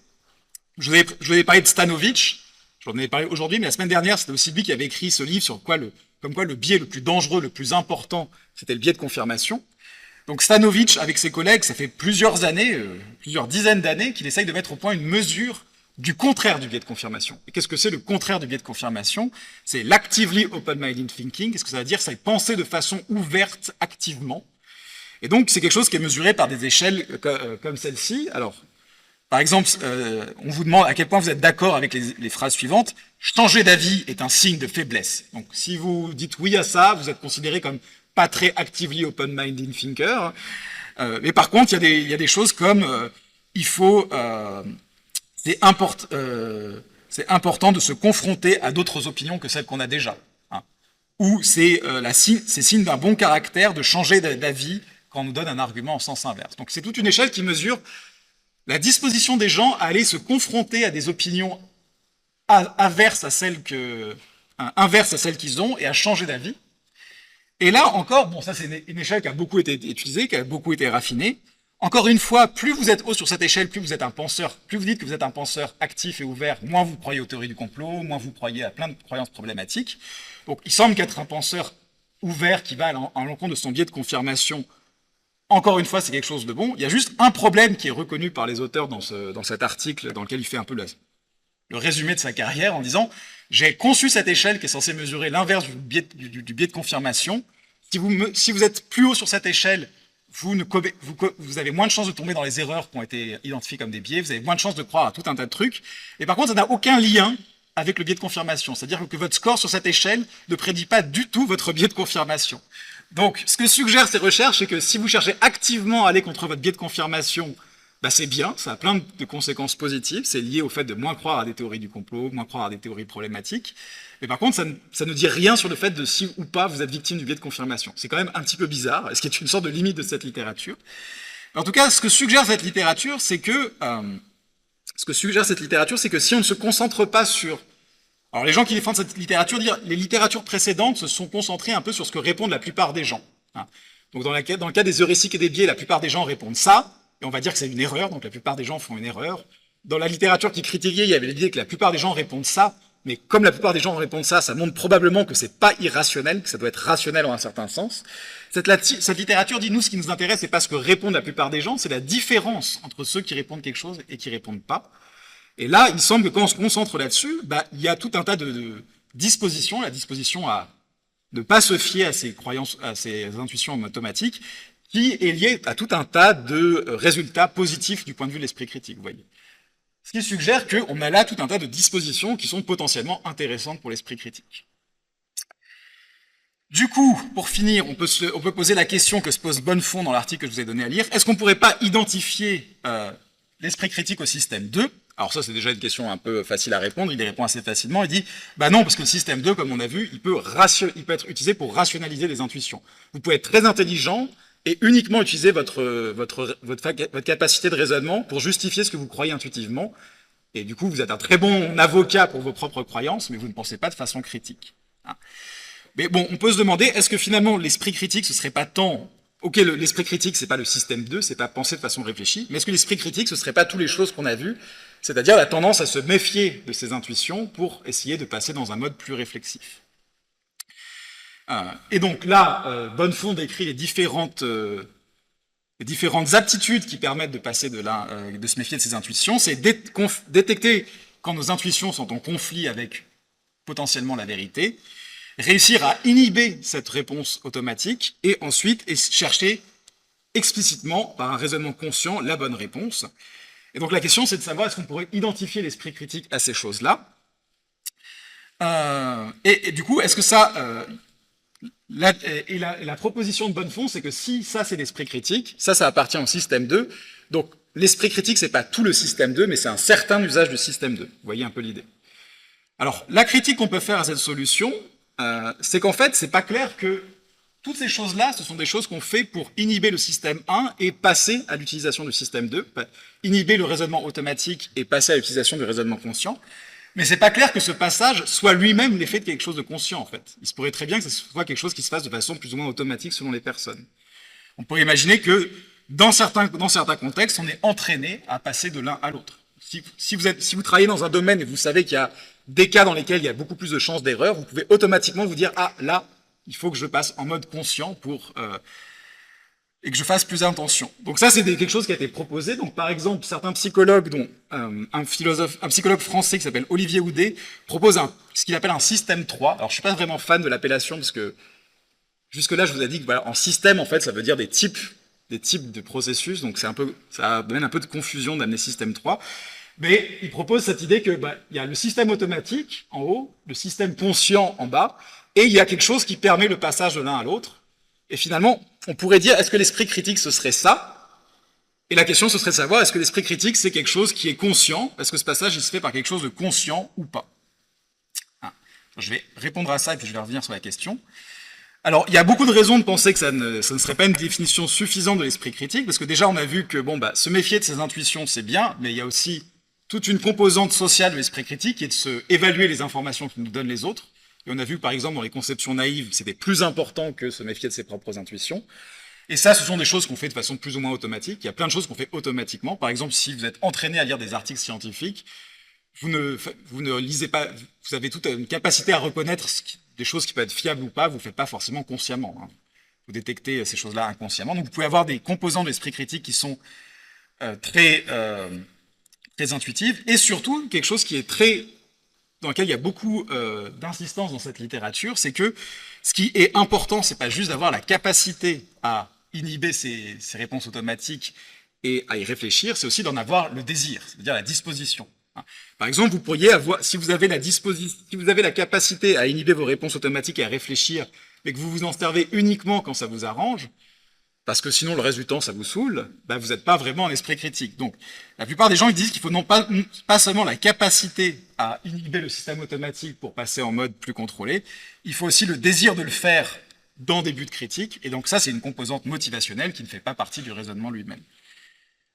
Je vous ai parlé de Stanovich. J'en ai parlé aujourd'hui, mais la semaine dernière, c'était aussi lui qui avait écrit ce livre sur comme quoi le biais le plus dangereux, le plus important, c'était le biais de confirmation. Donc Stanovich, avec ses collègues, ça fait plusieurs années, plusieurs dizaines d'années, qu'il essaye de mettre au point une mesure du contraire du biais de confirmation. Et qu'est-ce que c'est le contraire du biais de confirmation? C'est l'actively open-minded thinking. Qu'est-ce que ça veut dire? C'est penser de façon ouverte, activement. Et donc, c'est quelque chose qui est mesuré par des échelles comme celle-ci. Alors, par exemple, on vous demande à quel point vous êtes d'accord avec les phrases suivantes. Changer d'avis est un signe de faiblesse. Donc, si vous dites oui à ça, vous êtes considéré comme pas très actively open-minded thinker. Mais par contre, il y a des choses comme c'est important de se confronter à d'autres opinions que celles qu'on a déjà. Hein. Ou c'est signe d'un bon caractère de changer d'avis quand on nous donne un argument en sens inverse. Donc, c'est toute une échelle qui mesure la disposition des gens à aller se confronter à des opinions inverses à celles qu'ils ont et à changer d'avis. Et là encore, ça c'est une échelle qui a beaucoup été utilisée, qui a beaucoup été raffinée. Encore une fois, plus vous êtes haut sur cette échelle, plus vous dites que vous êtes un penseur actif et ouvert, moins vous croyez aux théories du complot, moins vous croyez à plein de croyances problématiques. Donc il semble qu'être un penseur ouvert qui va à l'encontre de son biais de confirmation, encore une fois, c'est quelque chose de bon. Il y a juste un problème qui est reconnu par les auteurs dans cet article, dans lequel il fait un peu le résumé de sa carrière, en disant « J'ai conçu cette échelle qui est censée mesurer l'inverse du biais de confirmation. Si vous êtes plus haut sur cette échelle, vous avez moins de chances de tomber dans les erreurs qui ont été identifiées comme des biais, vous avez moins de chances de croire à tout un tas de trucs, et par contre, ça n'a aucun lien avec le biais de confirmation. C'est-à-dire que votre score sur cette échelle ne prédit pas du tout votre biais de confirmation. Donc, ce que suggèrent ces recherches, c'est que si vous cherchez activement à aller contre votre biais de confirmation, bah c'est bien, ça a plein de conséquences positives, c'est lié au fait de moins croire à des théories du complot, moins croire à des théories problématiques, mais par contre, ça ne dit rien sur le fait de si ou pas vous êtes victime du biais de confirmation. C'est quand même un petit peu bizarre, ce qui est une sorte de limite de cette littérature. En tout cas, ce que suggère cette littérature, c'est que si on ne se concentre pas sur... Alors les gens qui défendent cette littérature disent les littératures précédentes se sont concentrées un peu sur ce que répondent la plupart des gens. Donc dans le cas des heuristiques et des biais, la plupart des gens répondent ça, et on va dire que c'est une erreur, donc la plupart des gens font une erreur. Dans la littérature qui critiquait, il y avait l'idée que la plupart des gens répondent ça, mais comme la plupart des gens répondent ça, ça montre probablement que c'est pas irrationnel, que ça doit être rationnel en un certain sens. Cette littérature dit, nous, ce qui nous intéresse, c'est pas ce que répondent la plupart des gens, c'est la différence entre ceux qui répondent quelque chose et qui répondent pas. Et là, il semble que quand on se concentre là-dessus, il y a tout un tas de dispositions, la disposition à ne pas se fier à ses croyances, à ses intuitions automatiques, qui est liée à tout un tas de résultats positifs du point de vue de l'esprit critique, vous voyez. Ce qui suggère qu'on a là tout un tas de dispositions qui sont potentiellement intéressantes pour l'esprit critique. Du coup, pour finir, on peut poser la question que se pose Bonnefond dans l'article que je vous ai donné à lire. Est-ce qu'on ne pourrait pas identifier l'esprit critique au système 2 ? Alors ça, c'est déjà une question un peu facile à répondre, il y répond assez facilement, il dit « Bah non, parce que le système 2, comme on a vu, il peut être utilisé pour rationaliser les intuitions. Vous pouvez être très intelligent et uniquement utiliser votre capacité de raisonnement pour justifier ce que vous croyez intuitivement, et du coup, vous êtes un très bon avocat pour vos propres croyances, mais vous ne pensez pas de façon critique. » Mais bon, on peut se demander, est-ce que finalement, l'esprit critique, ce serait pas tant... Ok, l'esprit critique, c'est pas le système 2, c'est pas penser de façon réfléchie, mais est-ce que l'esprit critique, ce serait pas toutes les choses qu'on a vues, c'est-à-dire la tendance à se méfier de ses intuitions pour essayer de passer dans un mode plus réflexif. Et donc là, Bonnefond décrit les différentes aptitudes qui permettent de passer de se méfier de ses intuitions, c'est détecter quand nos intuitions sont en conflit avec potentiellement la vérité, réussir à inhiber cette réponse automatique, et ensuite chercher explicitement, par un raisonnement conscient, la bonne réponse. Et donc la question, c'est de savoir est-ce qu'on pourrait identifier l'esprit critique à ces choses-là. Et du coup, est-ce que ça... la proposition de Bonnefond, c'est que si ça, c'est l'esprit critique, ça appartient au système 2, donc l'esprit critique, c'est pas tout le système 2, mais c'est un certain usage du système 2. Vous voyez un peu l'idée. Alors, la critique qu'on peut faire à cette solution, c'est qu'en fait, c'est pas clair que toutes ces choses-là, ce sont des choses qu'on fait pour inhiber le système 1 et passer à l'utilisation du système 2, inhiber le raisonnement automatique et passer à l'utilisation du raisonnement conscient, mais c'est pas clair que ce passage soit lui-même l'effet de quelque chose de conscient, en fait. Il se pourrait très bien que ce soit quelque chose qui se fasse de façon plus ou moins automatique selon les personnes. On pourrait imaginer que, dans certains contextes, on est entraîné à passer de l'un à l'autre. Si vous travaillez dans un domaine et vous savez qu'il y a des cas dans lesquels il y a beaucoup plus de chances d'erreur, vous pouvez automatiquement vous dire « Ah, là, il faut que je passe en mode conscient et que je fasse plus attention. » Donc ça, c'est quelque chose qui a été proposé. Donc par exemple, certains psychologues, dont un psychologue français qui s'appelle Olivier Houdet, propose ce qu'il appelle un système 3. Alors je suis pas vraiment fan de l'appellation, parce que jusque-là, je vous ai dit que voilà, en système, en fait, ça veut dire des types de processus, donc ça amène un peu de confusion d'amener système 3. Mais il propose cette idée que il y a le système automatique en haut, le système conscient en bas, et il y a quelque chose qui permet le passage de l'un à l'autre. Et finalement, on pourrait dire, est-ce que l'esprit critique, ce serait ça? Et la question, ce serait de savoir, est-ce que l'esprit critique, c'est quelque chose qui est conscient? Est-ce que ce passage, il se fait par quelque chose de conscient ou pas? Je vais répondre à ça, et puis je vais revenir sur la question. Alors, il y a beaucoup de raisons de penser que ça ne serait pas une définition suffisante de l'esprit critique, parce que déjà, on a vu que se méfier de ses intuitions, c'est bien, mais il y a aussi toute une composante sociale de l'esprit critique, qui est de évaluer les informations que nous donnent les autres. Et on a vu, par exemple, dans les conceptions naïves, c'était plus important que se méfier de ses propres intuitions. Et ça, ce sont des choses qu'on fait de façon plus ou moins automatique. Il y a plein de choses qu'on fait automatiquement. Par exemple, si vous êtes entraîné à lire des articles scientifiques, vous ne lisez pas, vous avez toute une capacité à reconnaître des choses qui peuvent être fiables ou pas, vous ne le faites pas forcément consciemment. Vous détectez ces choses-là inconsciemment. Donc vous pouvez avoir des composants de l'esprit critique qui sont très intuitives, et surtout quelque chose qui est dans lequel il y a beaucoup d'insistance dans cette littérature, c'est que ce qui est important, c'est pas juste d'avoir la capacité à inhiber ces réponses automatiques et à y réfléchir, c'est aussi d'en avoir le désir, c'est-à-dire la disposition. Par exemple, vous pourriez avoir, si vous avez la capacité à inhiber vos réponses automatiques et à réfléchir, mais que vous vous en servez uniquement quand ça vous arrange, parce que sinon le reste du temps ça vous saoule, bah, vous n'êtes pas vraiment un esprit critique. Donc la plupart des gens ils disent qu'il faut non pas seulement la capacité à inhiber le système automatique pour passer en mode plus contrôlé, il faut aussi le désir de le faire dans des buts critiques, et donc ça c'est une composante motivationnelle qui ne fait pas partie du raisonnement lui-même.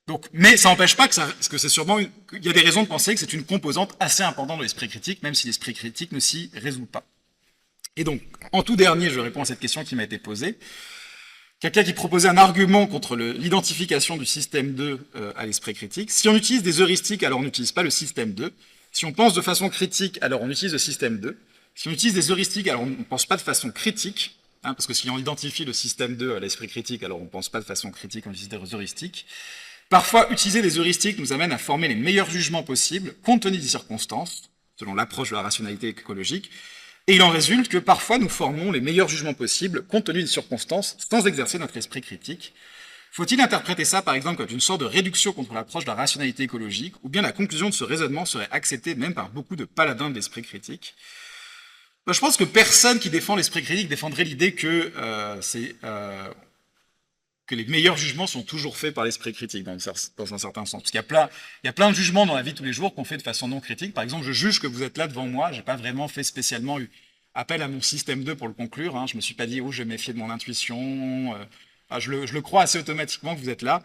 Donc, mais ça n'empêche pas que c'est sûrement, qu'il y a des raisons de penser que c'est une composante assez importante de l'esprit critique, même si l'esprit critique ne s'y résout pas. Et donc, en tout dernier, je réponds à cette question qui m'a été posée. Quelqu'un qui proposait un argument contre l'identification du système 2 à l'esprit critique. Si on utilise des heuristiques, alors on n'utilise pas le système 2. Si on pense de façon critique, alors on utilise le système 2. Si on utilise des heuristiques, alors on ne pense pas de façon critique, parce que si on identifie le système 2 à l'esprit critique, alors on ne pense pas de façon critique, on utilise des heuristiques. Parfois, utiliser des heuristiques nous amène à former les meilleurs jugements possibles, compte tenu des circonstances, selon l'approche de la rationalité écologique, et il en résulte que parfois nous formons les meilleurs jugements possibles, compte tenu des circonstances, sans exercer notre esprit critique. Faut-il interpréter ça, par exemple, comme une sorte de réduction contre l'approche de la rationalité écologique, ou bien la conclusion de ce raisonnement serait acceptée même par beaucoup de paladins de l'esprit critique? Je pense que personne qui défend l'esprit critique défendrait l'idée que que les meilleurs jugements sont toujours faits par l'esprit critique, dans un certain sens. Parce qu'il y a plein de jugements dans la vie de tous les jours qu'on fait de façon non critique. Par exemple, je juge que vous êtes là devant moi, j'ai pas vraiment fait spécialement appel à mon système 2 pour le conclure, je me suis pas dit, oh, je vais me méfier de mon intuition, je le crois assez automatiquement que vous êtes là.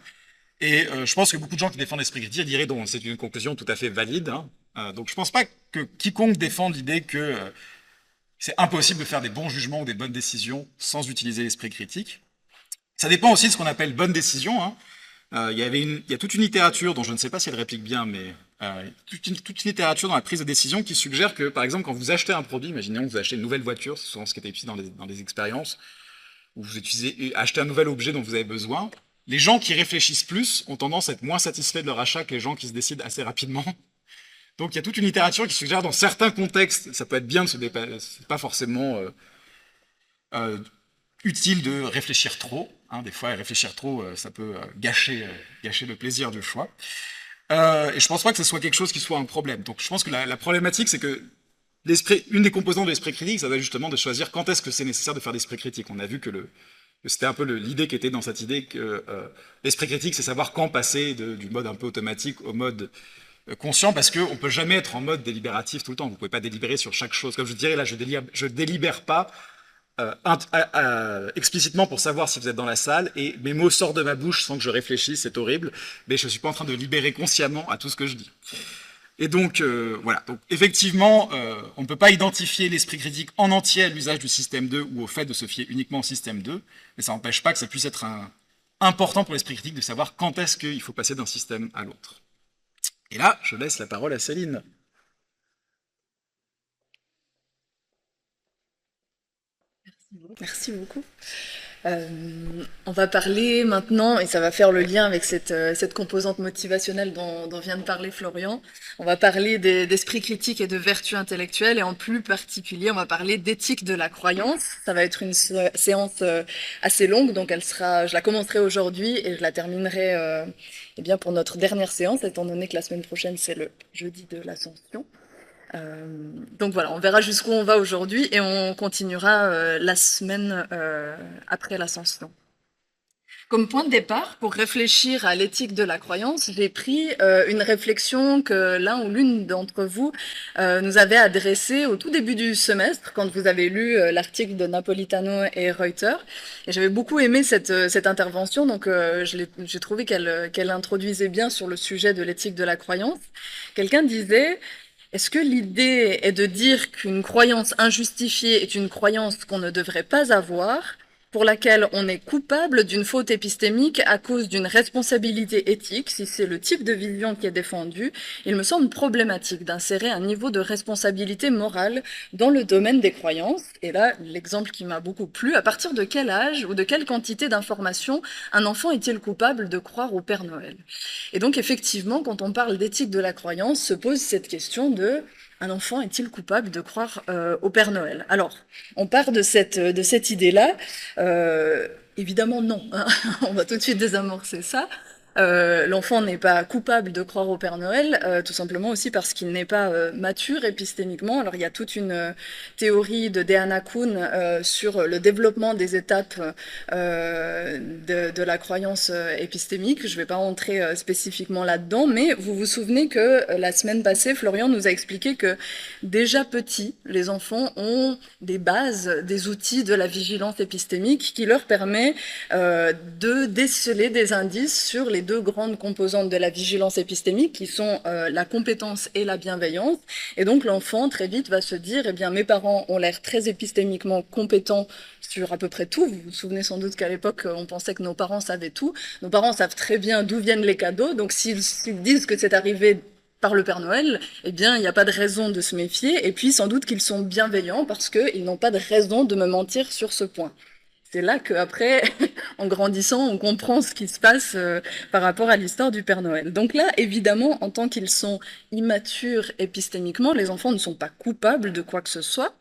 Et je pense que beaucoup de gens qui défendent l'esprit critique diraient, donc, c'est une conclusion tout à fait valide. Donc je pense pas que quiconque défende l'idée que c'est impossible de faire des bons jugements ou des bonnes décisions sans utiliser l'esprit critique. Ça dépend aussi de ce qu'on appelle bonne décision. Il y a toute une littérature dont je ne sais pas si elle réplique bien, mais toute une littérature dans la prise de décision qui suggère que, par exemple, quand vous achetez un produit, imaginons que vous achetez une nouvelle voiture, c'est souvent ce qui est utilisé dans les expériences, où vous achetez un nouvel objet dont vous avez besoin, les gens qui réfléchissent plus ont tendance à être moins satisfaits de leur achat que les gens qui se décident assez rapidement. Donc il y a toute une littérature qui suggère dans certains contextes, ça peut être bien de se dépasser, c'est pas forcément utile de réfléchir trop. Des fois, réfléchir trop, ça peut gâcher le plaisir du choix. Et je pense pas que ce soit quelque chose qui soit un problème. Donc je pense que la problématique, c'est que une des composantes de l'esprit critique, ça va justement de choisir quand est-ce que c'est nécessaire de faire l'esprit critique. On a vu que c'était un peu l'idée qui était dans cette idée que l'esprit critique, c'est savoir quand passer du mode un peu automatique au mode conscient, parce qu'on peut jamais être en mode délibératif tout le temps. Vous pouvez pas délibérer sur chaque chose. Comme je dirais là, je délibère pas explicitement pour savoir si vous êtes dans la salle, et mes mots sortent de ma bouche sans que je réfléchisse, c'est horrible, mais je suis pas en train de libérer consciemment à tout ce que je dis. Et donc, voilà. Donc, effectivement, on ne peut pas identifier l'esprit critique en entier à l'usage du système 2 ou au fait de se fier uniquement au système 2, mais ça n'empêche pas que ça puisse être important pour l'esprit critique de savoir quand est-ce qu'il faut passer d'un système à l'autre. Et là, je laisse la parole à Céline. Merci beaucoup. On va parler maintenant, et ça va faire le lien avec cette composante motivationnelle dont vient de parler Florian, on va parler d'esprit critique et de vertu intellectuelle, et en plus particulier, on va parler d'éthique de la croyance. Ça va être une séance assez longue, donc je la commencerai aujourd'hui et je la terminerai eh bien pour notre dernière séance, étant donné que la semaine prochaine, c'est le jeudi de l'Ascension. Donc voilà, on verra jusqu'où on va aujourd'hui et on continuera la semaine après l'Ascension. Comme point de départ, pour réfléchir à l'éthique de la croyance, j'ai pris une réflexion que l'un ou l'une d'entre vous nous avait adressée au tout début du semestre, quand vous avez lu l'article de Napolitano et Reuter. Et j'avais beaucoup aimé cette intervention, donc j'ai trouvé qu'elle introduisait bien sur le sujet de l'éthique de la croyance. Quelqu'un disait... Est-ce que l'idée est de dire qu'une croyance injustifiée est une croyance qu'on ne devrait pas avoir, pour laquelle on est coupable d'une faute épistémique à cause d'une responsabilité éthique, si c'est le type de vision qui est défendu? Il me semble problématique d'insérer un niveau de responsabilité morale dans le domaine des croyances. Et là, l'exemple qui m'a beaucoup plu, à partir de quel âge ou de quelle quantité d'informations un enfant est-il coupable de croire au Père Noël? Et donc, effectivement, quand on parle d'éthique de la croyance, se pose cette question de un enfant est-il coupable de croire au Père Noël? Alors, on part de cette idée-là. Évidemment, non, hein. On va tout de suite désamorcer ça. L'enfant n'est pas coupable de croire au Père Noël, tout simplement aussi parce qu'il n'est pas mature épistémiquement. Alors il y a toute une théorie de Deanna Kuhn sur le développement des étapes de la croyance épistémique. Je ne vais pas rentrer spécifiquement là-dedans, mais vous vous souvenez que la semaine passée, Florian nous a expliqué que déjà petits, les enfants ont des bases, des outils de la vigilance épistémique qui leur permet de déceler des indices sur les deux grandes composantes de la vigilance épistémique qui sont la compétence et la bienveillance. Et donc l'enfant très vite va se dire, eh bien mes parents ont l'air très épistémiquement compétents sur à peu près tout. Vous vous souvenez sans doute qu'à l'époque on pensait que nos parents savaient tout. Nos parents savent très bien d'où viennent les cadeaux, donc s'ils disent que c'est arrivé par le Père Noël, eh bien, il n'y a pas de raison de se méfier. Et puis, sans doute qu'ils sont bienveillants parce qu'ils n'ont pas de raison de me mentir sur ce point. C'est là qu'après, en grandissant, on comprend ce qui se passe par rapport à l'histoire du Père Noël. Donc là, évidemment, en tant qu'ils sont immatures épistémiquement, les enfants ne sont pas coupables de quoi que ce soit.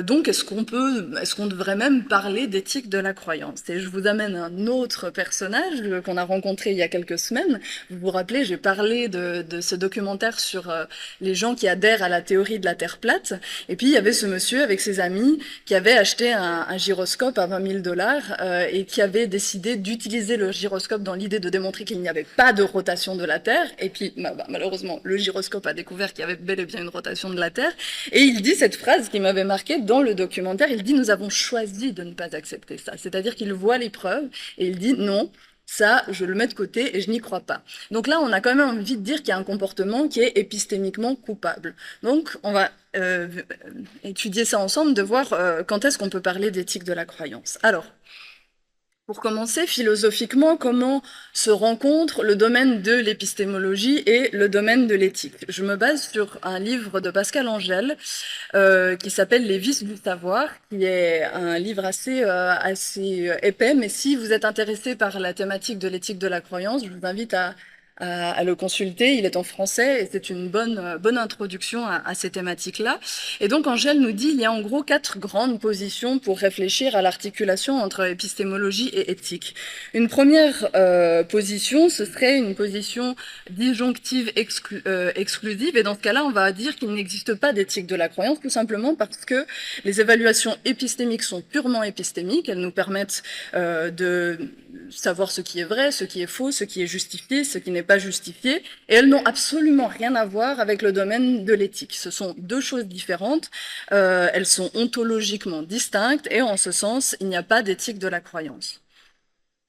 Donc, est-ce qu'on devrait même parler d'éthique de la croyance? Et je vous amène un autre personnage qu'on a rencontré il y a quelques semaines. Vous vous rappelez, j'ai parlé de ce documentaire sur les gens qui adhèrent à la théorie de la Terre plate. Et puis, il y avait ce monsieur avec ses amis qui avait acheté un gyroscope à 20 000 dollars et qui avait décidé d'utiliser le gyroscope dans l'idée de démontrer qu'il n'y avait pas de rotation de la Terre. Et puis, malheureusement, le gyroscope a découvert qu'il y avait bel et bien une rotation de la Terre. Et il dit cette phrase qui m'avait marqué dans le documentaire, il dit « Nous avons choisi de ne pas accepter ça ». C'est-à-dire qu'il voit les preuves et il dit « Non, ça, je le mets de côté et je n'y crois pas ». Donc là, on a quand même envie de dire qu'il y a un comportement qui est épistémiquement coupable. Donc, on va étudier ça ensemble, de voir quand est-ce qu'on peut parler d'éthique de la croyance. Alors, pour commencer, philosophiquement, comment se rencontrent le domaine de l'épistémologie et le domaine de l'éthique? Je me base sur un livre de Pascal Angèle qui s'appelle Les vices du savoir, qui est un livre assez épais, mais si vous êtes intéressé par la thématique de l'éthique de la croyance, je vous invite à le consulter. Il est en français et c'est une bonne introduction à ces thématiques-là. Et donc Angèle nous dit il y a en gros 4 grandes positions pour réfléchir à l'articulation entre épistémologie et éthique. Une première position, ce serait une position disjonctive exclusive, et dans ce cas-là, on va dire qu'il n'existe pas d'éthique de la croyance, tout simplement parce que les évaluations épistémiques sont purement épistémiques, elles nous permettent de savoir ce qui est vrai, ce qui est faux, ce qui est justifié, ce qui n'est pas justifié, et elles n'ont absolument rien à voir avec le domaine de l'éthique. Ce sont deux choses différentes, elles sont ontologiquement distinctes, et en ce sens, il n'y a pas d'éthique de la croyance.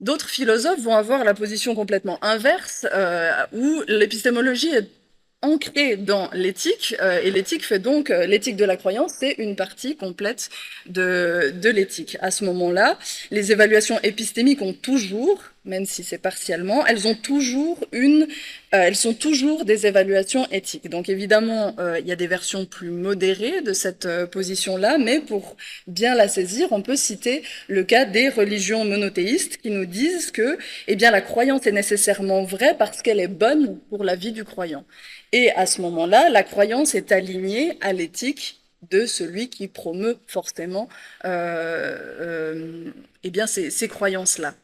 D'autres philosophes vont avoir la position complètement inverse, où l'épistémologie est ancrée dans l'éthique, et l'éthique fait donc, l'éthique de la croyance, c'est une partie complète de l'éthique. À ce moment-là, les évaluations épistémiques ont toujours, même si c'est partiellement, elles sont toujours des évaluations éthiques. Donc évidemment, il y a des versions plus modérées de cette position-là, mais pour bien la saisir, on peut citer le cas des religions monothéistes qui nous disent que, eh bien, la croyance est nécessairement vraie parce qu'elle est bonne pour la vie du croyant. Et à ce moment-là, la croyance est alignée à l'éthique de celui qui promeut forcément eh bien, ces croyances-là.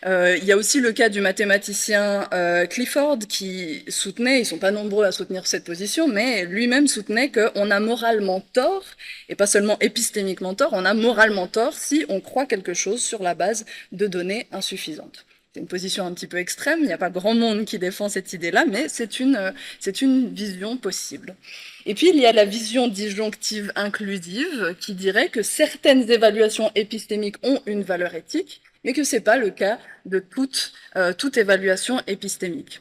Il y a aussi le cas du mathématicien Clifford qui soutenait, ils ne sont pas nombreux à soutenir cette position, mais lui-même soutenait qu'on a moralement tort, et pas seulement épistémiquement tort, on a moralement tort si on croit quelque chose sur la base de données insuffisantes. C'est une position un petit peu extrême, il n'y a pas grand monde qui défend cette idée-là, mais c'est une vision possible. Et puis, il y a la vision disjonctive inclusive qui dirait que certaines évaluations épistémiques ont une valeur éthique, mais que ce n'est pas le cas de toute évaluation épistémique.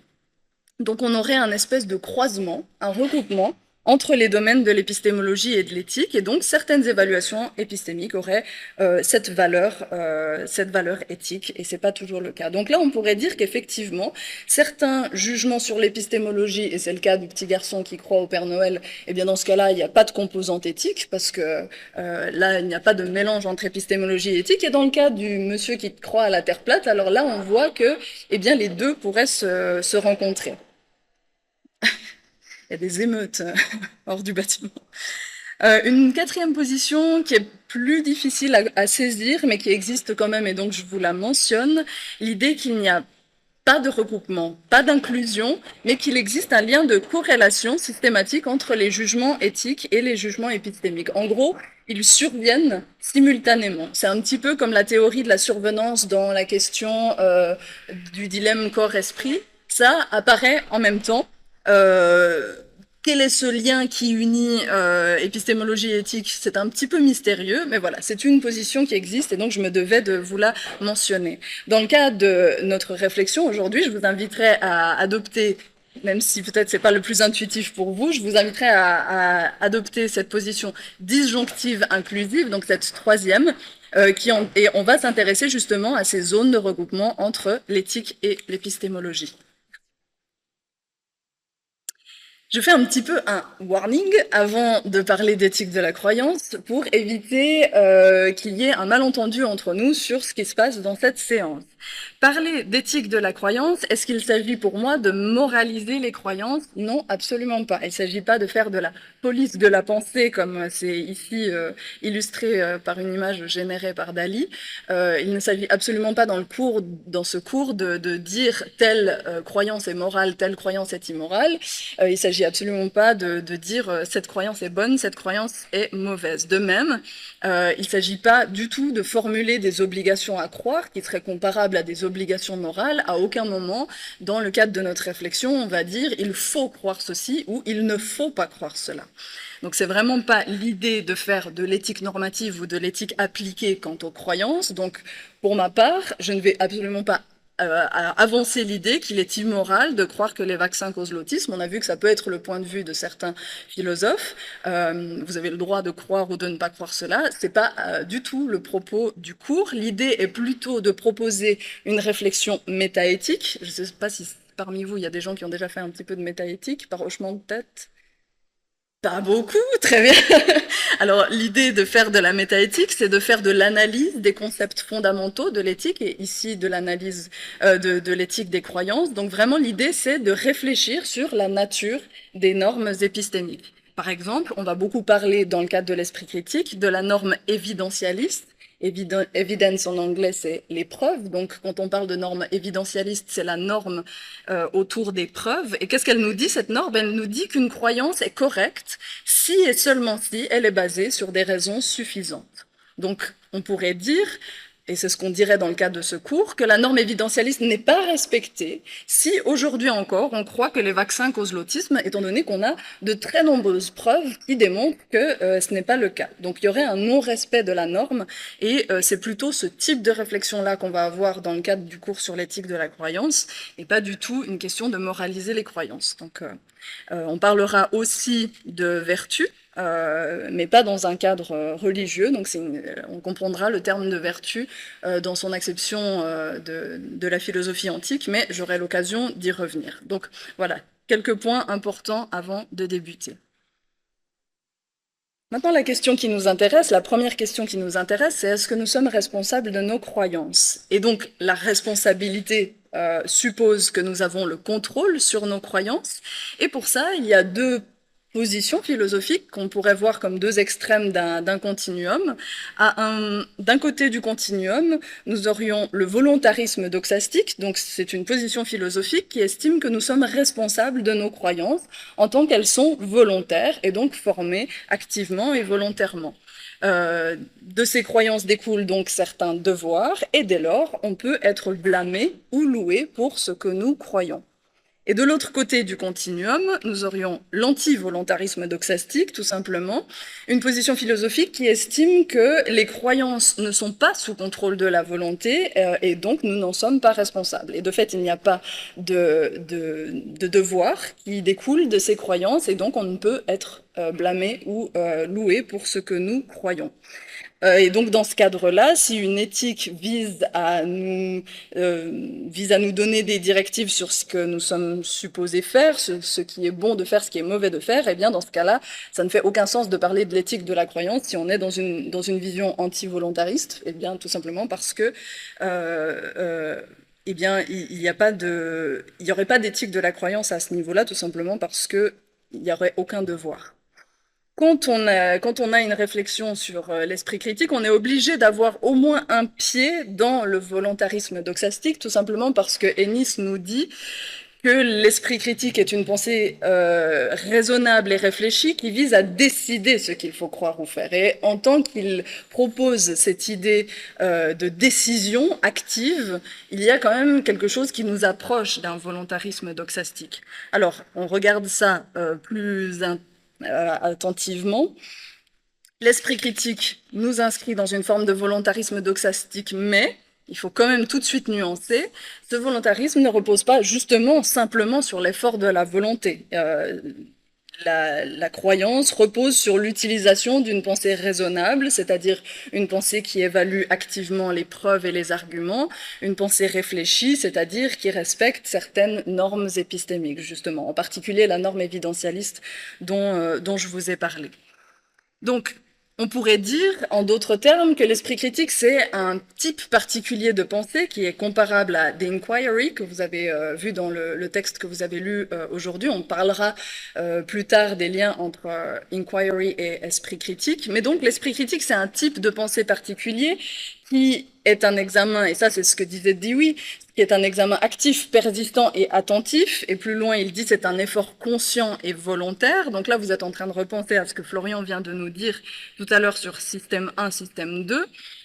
Donc on aurait un espèce de croisement, un regroupement entre les domaines de l'épistémologie et de l'éthique, et donc certaines évaluations épistémiques auraient cette valeur éthique, et c'est pas toujours le cas. Donc là, on pourrait dire qu'effectivement, certains jugements sur l'épistémologie, et c'est le cas du petit garçon qui croit au Père Noël, eh bien dans ce cas-là, il n'y a pas de composante éthique, parce que là, il n'y a pas de mélange entre épistémologie et éthique, et dans le cas du monsieur qui croit à la Terre plate, alors là, on voit que eh bien, les deux pourraient se rencontrer. Il y a des émeutes hors du bâtiment. Une quatrième position qui est plus difficile à saisir, mais qui existe quand même, et donc je vous la mentionne, l'idée qu'il n'y a pas de regroupement, pas d'inclusion, mais qu'il existe un lien de corrélation systématique entre les jugements éthiques et les jugements épistémiques. En gros, ils surviennent simultanément. C'est un petit peu comme la théorie de la survenance dans la question du dilemme corps-esprit. Ça apparaît en même temps. Quel est ce lien qui unit épistémologie et éthique? C'est un petit peu mystérieux, mais voilà, c'est une position qui existe et donc je me devais de vous la mentionner. Dans le cadre de notre réflexion aujourd'hui, je vous inviterai à adopter, même si peut-être c'est pas le plus intuitif pour vous, je vous inviterai à adopter cette position disjonctive inclusive, donc cette troisième, et on va s'intéresser justement à ces zones de regroupement entre l'éthique et l'épistémologie. Je fais un petit peu un warning avant de parler d'éthique de la croyance pour éviter qu'il y ait un malentendu entre nous sur ce qui se passe dans cette séance. Parler d'éthique de la croyance, est-ce qu'il s'agit pour moi de moraliser les croyances? Non, absolument pas. Il ne s'agit pas de faire de la police de la pensée, comme c'est ici illustré par une image générée par Dali. Il ne s'agit absolument pas dans ce cours de dire telle croyance est morale, telle croyance est immorale. Il ne s'agit absolument pas de dire cette croyance est bonne, cette croyance est mauvaise. De même, il ne s'agit pas du tout de formuler des obligations à croire qui seraient comparables à des obligations morales. À aucun moment, dans le cadre de notre réflexion, on va dire il faut croire ceci ou il ne faut pas croire cela. Donc c'est vraiment pas l'idée de faire de l'éthique normative ou de l'éthique appliquée quant aux croyances. Donc pour ma part, je ne vais absolument pas avancer l'idée qu'il est immoral de croire que les vaccins causent l'autisme. On a vu que ça peut être le point de vue de certains philosophes. Vous avez le droit de croire ou de ne pas croire cela. C'est pas du tout le propos du cours. L'idée est plutôt de proposer une réflexion métaéthique. Je ne sais pas si parmi vous, il y a des gens qui ont déjà fait un petit peu de métaéthique, par hochement de tête. Pas beaucoup, très bien. Alors, l'idée de faire de la métaéthique, c'est de faire de l'analyse des concepts fondamentaux de l'éthique, et ici de l'analyse de l'éthique des croyances. Donc, vraiment, l'idée, c'est de réfléchir sur la nature des normes épistémiques. Par exemple, on va beaucoup parler, dans le cadre de l'esprit critique, de la norme évidentialiste. Evidence en anglais, c'est les preuves. Donc, quand on parle de norme évidentialiste, c'est la norme autour des preuves. Et qu'est-ce qu'elle nous dit, cette norme? Elle nous dit qu'une croyance est correcte si et seulement si elle est basée sur des raisons suffisantes. Donc, on pourrait dire, et c'est ce qu'on dirait dans le cadre de ce cours, que la norme évidentialiste n'est pas respectée si aujourd'hui encore on croit que les vaccins causent l'autisme, étant donné qu'on a de très nombreuses preuves qui démontrent que ce n'est pas le cas. Donc il y aurait un non-respect de la norme, et c'est plutôt ce type de réflexion-là qu'on va avoir dans le cadre du cours sur l'éthique de la croyance, et pas du tout une question de moraliser les croyances. Donc on parlera aussi de vertu, mais pas dans un cadre religieux. Donc on comprendra le terme de vertu dans son acception de la philosophie antique, mais j'aurai l'occasion d'y revenir. Donc voilà, quelques points importants avant de débuter. Maintenant, la question qui nous intéresse, la première question qui nous intéresse, c'est est-ce que nous sommes responsables de nos croyances? Et donc, la responsabilité suppose que nous avons le contrôle sur nos croyances. Et pour ça, il y a deux positions philosophiques qu'on pourrait voir comme deux extrêmes d'un continuum. D'un côté du continuum, nous aurions le volontarisme doxastique, donc c'est une position philosophique qui estime que nous sommes responsables de nos croyances en tant qu'elles sont volontaires et donc formées activement et volontairement. De ces croyances découlent donc certains devoirs, et dès lors, on peut être blâmé ou loué pour ce que nous croyons. Et de l'autre côté du continuum, nous aurions l'anti-volontarisme doxastique, tout simplement, une position philosophique qui estime que les croyances ne sont pas sous contrôle de la volonté, et donc nous n'en sommes pas responsables. Et de fait, il n'y a pas de devoir qui découle de ces croyances, et donc on ne peut être blâmé ou loué pour ce que nous croyons. Et donc dans ce cadre-là, si une éthique vise à nous donner des directives sur ce que nous sommes supposés faire, ce qui est bon de faire, ce qui est mauvais de faire, eh bien dans ce cas-là, ça ne fait aucun sens de parler de l'éthique de la croyance si on est dans une vision anti-volontariste, eh bien tout simplement parce que il n'y aurait pas d'éthique de la croyance à ce niveau-là, tout simplement parce que il n'y aurait aucun devoir. Quand on a une réflexion sur l'esprit critique, on est obligé d'avoir au moins un pied dans le volontarisme doxastique, tout simplement parce que Ennis nous dit que l'esprit critique est une pensée raisonnable et réfléchie qui vise à décider ce qu'il faut croire ou faire. Et en tant qu'il propose cette idée de décision active, il y a quand même quelque chose qui nous approche d'un volontarisme doxastique. Alors, on regarde ça plus attentivement. L'esprit critique nous inscrit dans une forme de volontarisme doxastique, mais il faut quand même tout de suite nuancer, ce volontarisme ne repose pas justement simplement sur l'effort de la volonté. La croyance repose sur l'utilisation d'une pensée raisonnable, c'est-à-dire une pensée qui évalue activement les preuves et les arguments, une pensée réfléchie, c'est-à-dire qui respecte certaines normes épistémiques, justement, en particulier la norme évidentialiste dont je vous ai parlé. Donc, on pourrait dire, en d'autres termes, que l'esprit critique, c'est un type particulier de pensée qui est comparable à The Inquiry, que vous avez vu dans le texte que vous avez lu aujourd'hui. On parlera plus tard des liens entre Inquiry et esprit critique. Mais donc, l'esprit critique, c'est un type de pensée particulier qui est un examen, et ça c'est ce que disait Dewey, qui est un examen actif, persistant et attentif, et plus loin il dit c'est un effort conscient et volontaire. Donc là vous êtes en train de repenser à ce que Florian vient de nous dire tout à l'heure sur système 1, système 2.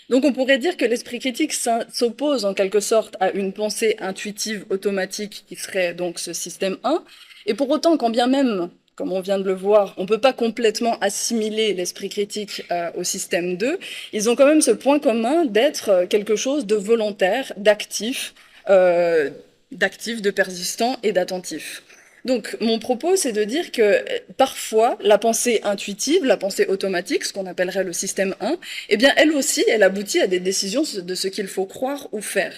Donc on pourrait dire que l'esprit critique s'oppose en quelque sorte à une pensée intuitive automatique qui serait donc ce système 1, et pour autant quand bien même, comme on vient de le voir, on ne peut pas complètement assimiler l'esprit critique au système 2, ils ont quand même ce point commun d'être quelque chose de volontaire, d'actif, de persistant et d'attentif. Donc, mon propos, c'est de dire que parfois, la pensée intuitive, la pensée automatique, ce qu'on appellerait le système 1, eh bien, elle aussi, elle aboutit à des décisions de ce qu'il faut croire ou faire.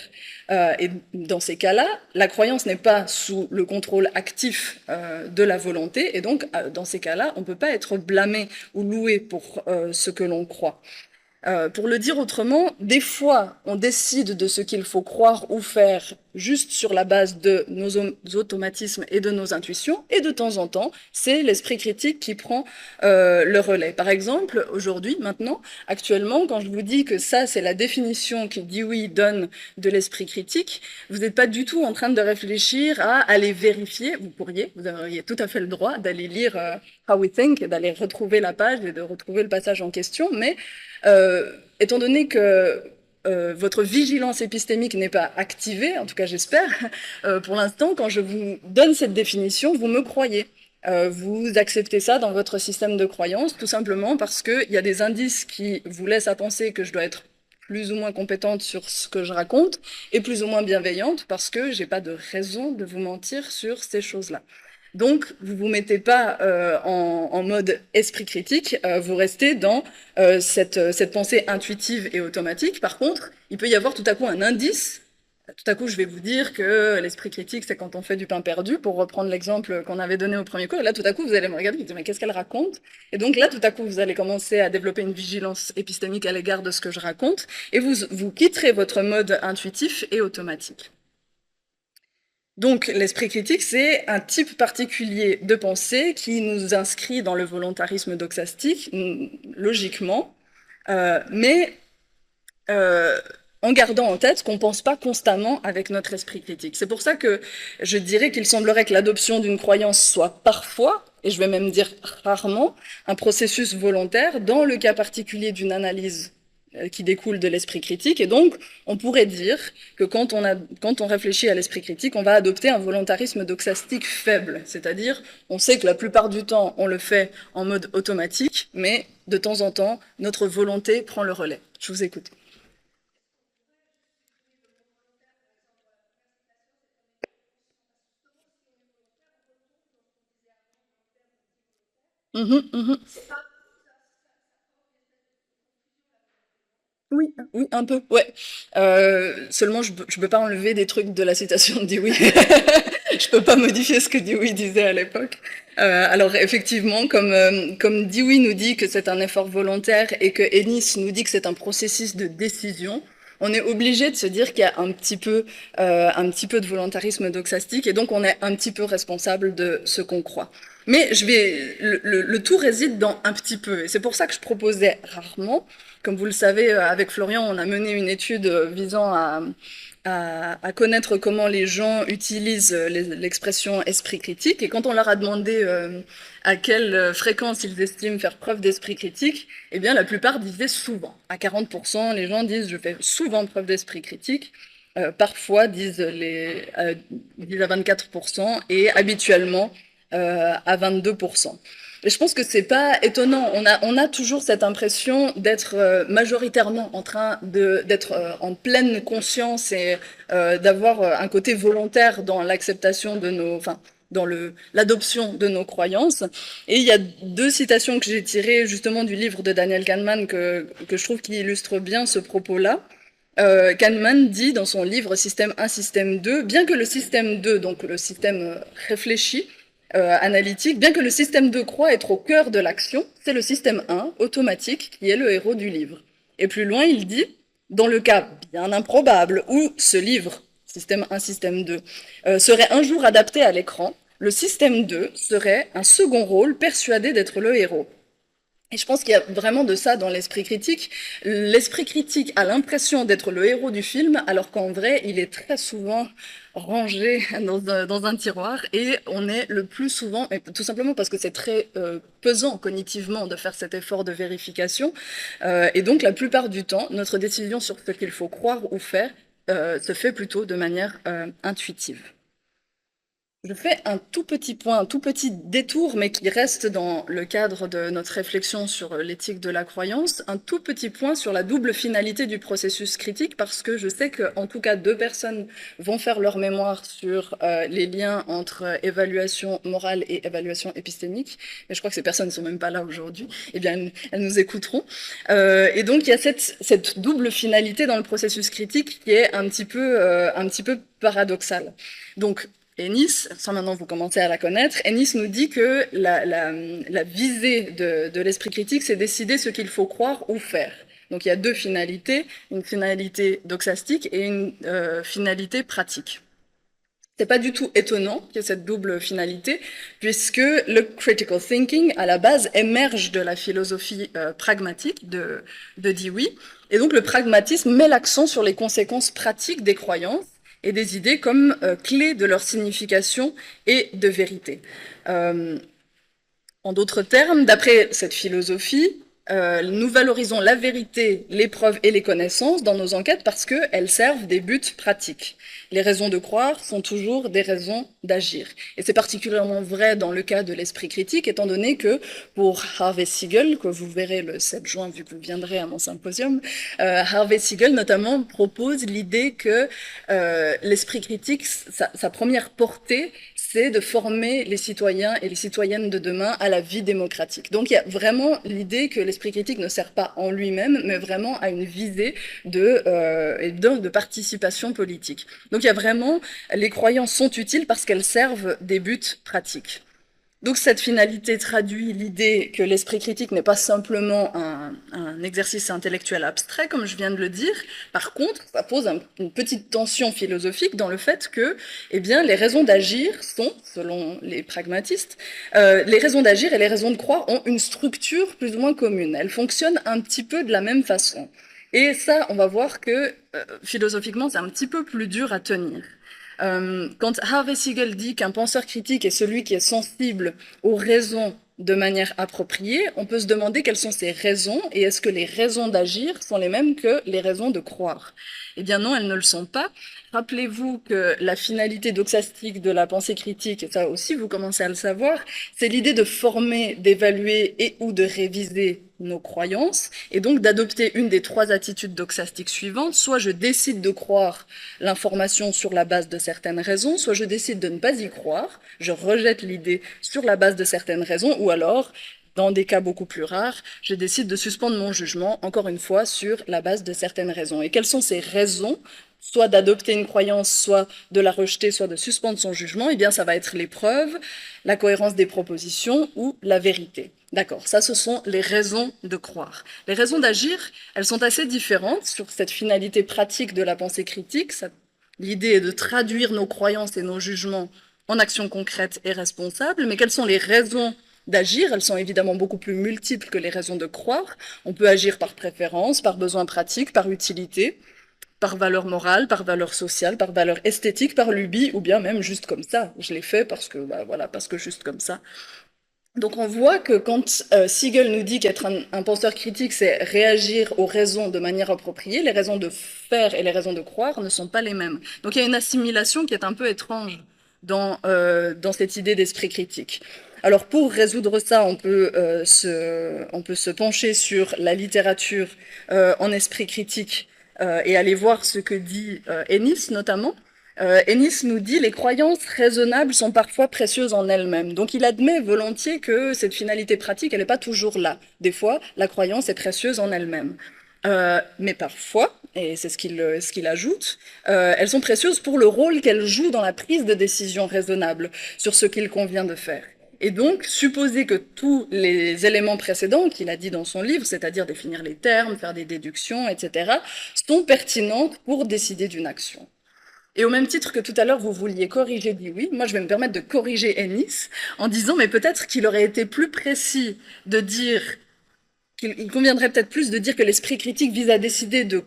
Et dans ces cas-là, la croyance n'est pas sous le contrôle actif de la volonté, et donc, dans ces cas-là, on ne peut pas être blâmé ou loué pour ce que l'on croit. Pour le dire autrement, des fois, on décide de ce qu'il faut croire ou faire juste sur la base de nos automatismes et de nos intuitions, et de temps en temps, c'est l'esprit critique qui prend le relais. Par exemple, aujourd'hui, maintenant, actuellement, quand je vous dis que ça, c'est la définition que Dewey donne de l'esprit critique, vous n'êtes pas du tout en train de réfléchir à aller vérifier, vous auriez tout à fait le droit d'aller lire How We Think, d'aller retrouver la page et de retrouver le passage en question, mais étant donné que votre vigilance épistémique n'est pas activée, en tout cas j'espère, pour l'instant, quand je vous donne cette définition, vous me croyez. Vous acceptez ça dans votre système de croyance, tout simplement parce qu'il y a des indices qui vous laissent à penser que je dois être plus ou moins compétente sur ce que je raconte, et plus ou moins bienveillante, parce que j'ai pas de raison de vous mentir sur ces choses-là. Donc, vous ne vous mettez pas en mode esprit critique, vous restez dans cette pensée intuitive et automatique. Par contre, il peut y avoir tout à coup un indice. Tout à coup, je vais vous dire que l'esprit critique, c'est quand on fait du pain perdu, pour reprendre l'exemple qu'on avait donné au premier cours. Et là, tout à coup, vous allez me regarder et vous dire, mais qu'est-ce qu'elle raconte? Et donc là, tout à coup, vous allez commencer à développer une vigilance épistémique à l'égard de ce que je raconte, et vous quitterez votre mode intuitif et automatique. Donc, l'esprit critique, c'est un type particulier de pensée qui nous inscrit dans le volontarisme doxastique, logiquement, mais en gardant en tête qu'on ne pense pas constamment avec notre esprit critique. C'est pour ça que je dirais qu'il semblerait que l'adoption d'une croyance soit parfois, et je vais même dire rarement, un processus volontaire dans le cas particulier d'une analyse qui découle de l'esprit critique, et donc on pourrait dire que quand on réfléchit à l'esprit critique, on va adopter un volontarisme doxastique faible, c'est-à-dire on sait que la plupart du temps on le fait en mode automatique, mais de temps en temps notre volonté prend le relais. Je vous écoute. Oui, oui, un peu, ouais. Seulement, je peux pas enlever des trucs de la citation de Dewey. Je peux pas modifier ce que Dewey disait à l'époque. Alors, effectivement, comme Dewey nous dit que c'est un effort volontaire et que Ennis nous dit que c'est un processus de décision, on est obligé de se dire qu'il y a un petit peu de volontarisme doxastique et donc on est un petit peu responsable de ce qu'on croit. Mais le tout réside dans un petit peu. Et c'est pour ça que je proposais rarement. Comme vous le savez, avec Florian, on a mené une étude visant à connaître comment les gens utilisent l'expression esprit critique. Et quand on leur a demandé à quelle fréquence ils estiment faire preuve d'esprit critique, eh bien, la plupart disaient souvent. À 40%, les gens disent « je fais souvent preuve d'esprit critique ». Parfois disent à 24% et habituellement à 22%. Et je pense que c'est pas étonnant. On a toujours cette impression d'être majoritairement en train d'être en pleine conscience et d'avoir un côté volontaire dans l'acceptation de dans l'adoption de nos croyances. Et il y a deux citations que j'ai tirées justement du livre de Daniel Kahneman que je trouve qui illustrent bien ce propos-là. Kahneman dit dans son livre Système 1, Système 2, bien que le système 2, donc le système réfléchi, analytique, bien que le système 2 croit être au cœur de l'action, c'est le système 1, automatique, qui est le héros du livre. Et plus loin, il dit, dans le cas bien improbable où ce livre, système 1, système 2, serait un jour adapté à l'écran, le système 2 serait un second rôle persuadé d'être le héros. Et je pense qu'il y a vraiment de ça dans l'esprit critique. L'esprit critique a l'impression d'être le héros du film, alors qu'en vrai, il est très souvent rangé dans un tiroir, et on est le plus souvent, tout simplement parce que c'est très pesant cognitivement de faire cet effort de vérification, et donc la plupart du temps, notre décision sur ce qu'il faut croire ou faire se fait plutôt de manière intuitive. Je fais un tout petit point, un tout petit détour, mais qui reste dans le cadre de notre réflexion sur l'éthique de la croyance, un tout petit point sur la double finalité du processus critique, parce que je sais qu'en tout cas 2 personnes vont faire leur mémoire sur les liens entre évaluation morale et évaluation épistémique, et je crois que ces personnes ne sont même pas là aujourd'hui, eh bien elles nous écouteront. Et donc il y a cette double finalité dans le processus critique qui est un petit peu paradoxale. Donc, Ennis, sans maintenant vous commencez à la connaître, Ennis nous dit que la visée de l'esprit critique, c'est décider ce qu'il faut croire ou faire. Donc il y a 2 finalités, une finalité doxastique et une finalité pratique. C'est pas du tout étonnant qu'il y ait cette double finalité, puisque le critical thinking, à la base, émerge de la philosophie pragmatique de Dewey, et donc le pragmatisme met l'accent sur les conséquences pratiques des croyances, et des idées comme clés de leur signification et de vérité. En d'autres termes, d'après cette philosophie, nous valorisons la vérité, les preuves et les connaissances dans nos enquêtes parce qu'elles servent des buts pratiques. Les raisons de croire sont toujours des raisons d'agir. Et c'est particulièrement vrai dans le cas de l'esprit critique, étant donné que pour Harvey Siegel, que vous verrez le 7 juin vu que vous viendrez à mon symposium, Harvey Siegel notamment propose l'idée que l'esprit critique, sa première portée, c'est de former les citoyens et les citoyennes de demain à la vie démocratique. Donc il y a vraiment l'idée que l'esprit critique ne sert pas en lui-même, mais vraiment à une visée de participation politique. Donc il y a vraiment, les croyances sont utiles parce qu'elles servent des buts pratiques. Donc cette finalité traduit l'idée que l'esprit critique n'est pas simplement un exercice intellectuel abstrait, comme je viens de le dire. Par contre, ça pose une petite tension philosophique dans le fait que, eh bien, les raisons d'agir sont, selon les pragmatistes, les raisons d'agir et les raisons de croire ont une structure plus ou moins commune. Elles fonctionnent un petit peu de la même façon. Et ça, on va voir que philosophiquement, c'est un petit peu plus dur à tenir. Quand Harvey Siegel dit qu'un penseur critique est celui qui est sensible aux raisons de manière appropriée, on peut se demander quelles sont ces raisons et est-ce que les raisons d'agir sont les mêmes que les raisons de croire? Eh bien non, elles ne le sont pas. Rappelez-vous que la finalité doxastique de la pensée critique, et ça aussi vous commencez à le savoir, c'est l'idée de former, d'évaluer et ou de réviser nos croyances, et donc d'adopter une des 3 attitudes doxastiques suivantes. Soit je décide de croire l'information sur la base de certaines raisons, soit je décide de ne pas y croire, je rejette l'idée sur la base de certaines raisons, ou alors, dans des cas beaucoup plus rares, je décide de suspendre mon jugement, encore une fois, sur la base de certaines raisons. Et quelles sont ces raisons? Soit d'adopter une croyance, soit de la rejeter, soit de suspendre son jugement, eh bien ça va être les preuves, la cohérence des propositions ou la vérité. D'accord, ça ce sont les raisons de croire. Les raisons d'agir, elles sont assez différentes sur cette finalité pratique de la pensée critique. L'idée est de traduire nos croyances et nos jugements en actions concrètes et responsables, mais quelles sont les raisons d'agir? Elles sont évidemment beaucoup plus multiples que les raisons de croire. On peut agir par préférence, par besoin pratique, par utilité, par valeur morale, par valeur sociale, par valeur esthétique, par lubie, ou bien même juste comme ça. Je l'ai fait parce que, voilà, parce que juste comme ça. Donc on voit que quand Siegel nous dit qu'être un penseur critique, c'est réagir aux raisons de manière appropriée, les raisons de faire et les raisons de croire ne sont pas les mêmes. Donc il y a une assimilation qui est un peu étrange dans cette idée d'esprit critique. Alors pour résoudre ça, on peut se pencher sur la littérature en esprit critique et aller voir ce que dit Ennis notamment. Ennis nous dit les croyances raisonnables sont parfois précieuses en elles-mêmes. Donc il admet volontiers que cette finalité pratique, elle n'est pas toujours là. Des fois, la croyance est précieuse en elle-même. Mais parfois, et c'est ce qu'il ajoute, elles sont précieuses pour le rôle qu'elles jouent dans la prise de décision raisonnable sur ce qu'il convient de faire. Et donc, supposer que tous les éléments précédents qu'il a dit dans son livre, c'est-à-dire définir les termes, faire des déductions, etc., sont pertinents pour décider d'une action. Et au même titre que tout à l'heure, vous vouliez corriger Dewey, moi je vais me permettre de corriger Ennis en disant, mais peut-être qu'il aurait été plus précis de dire, qu'il conviendrait peut-être plus de dire que l'esprit critique vise à décider de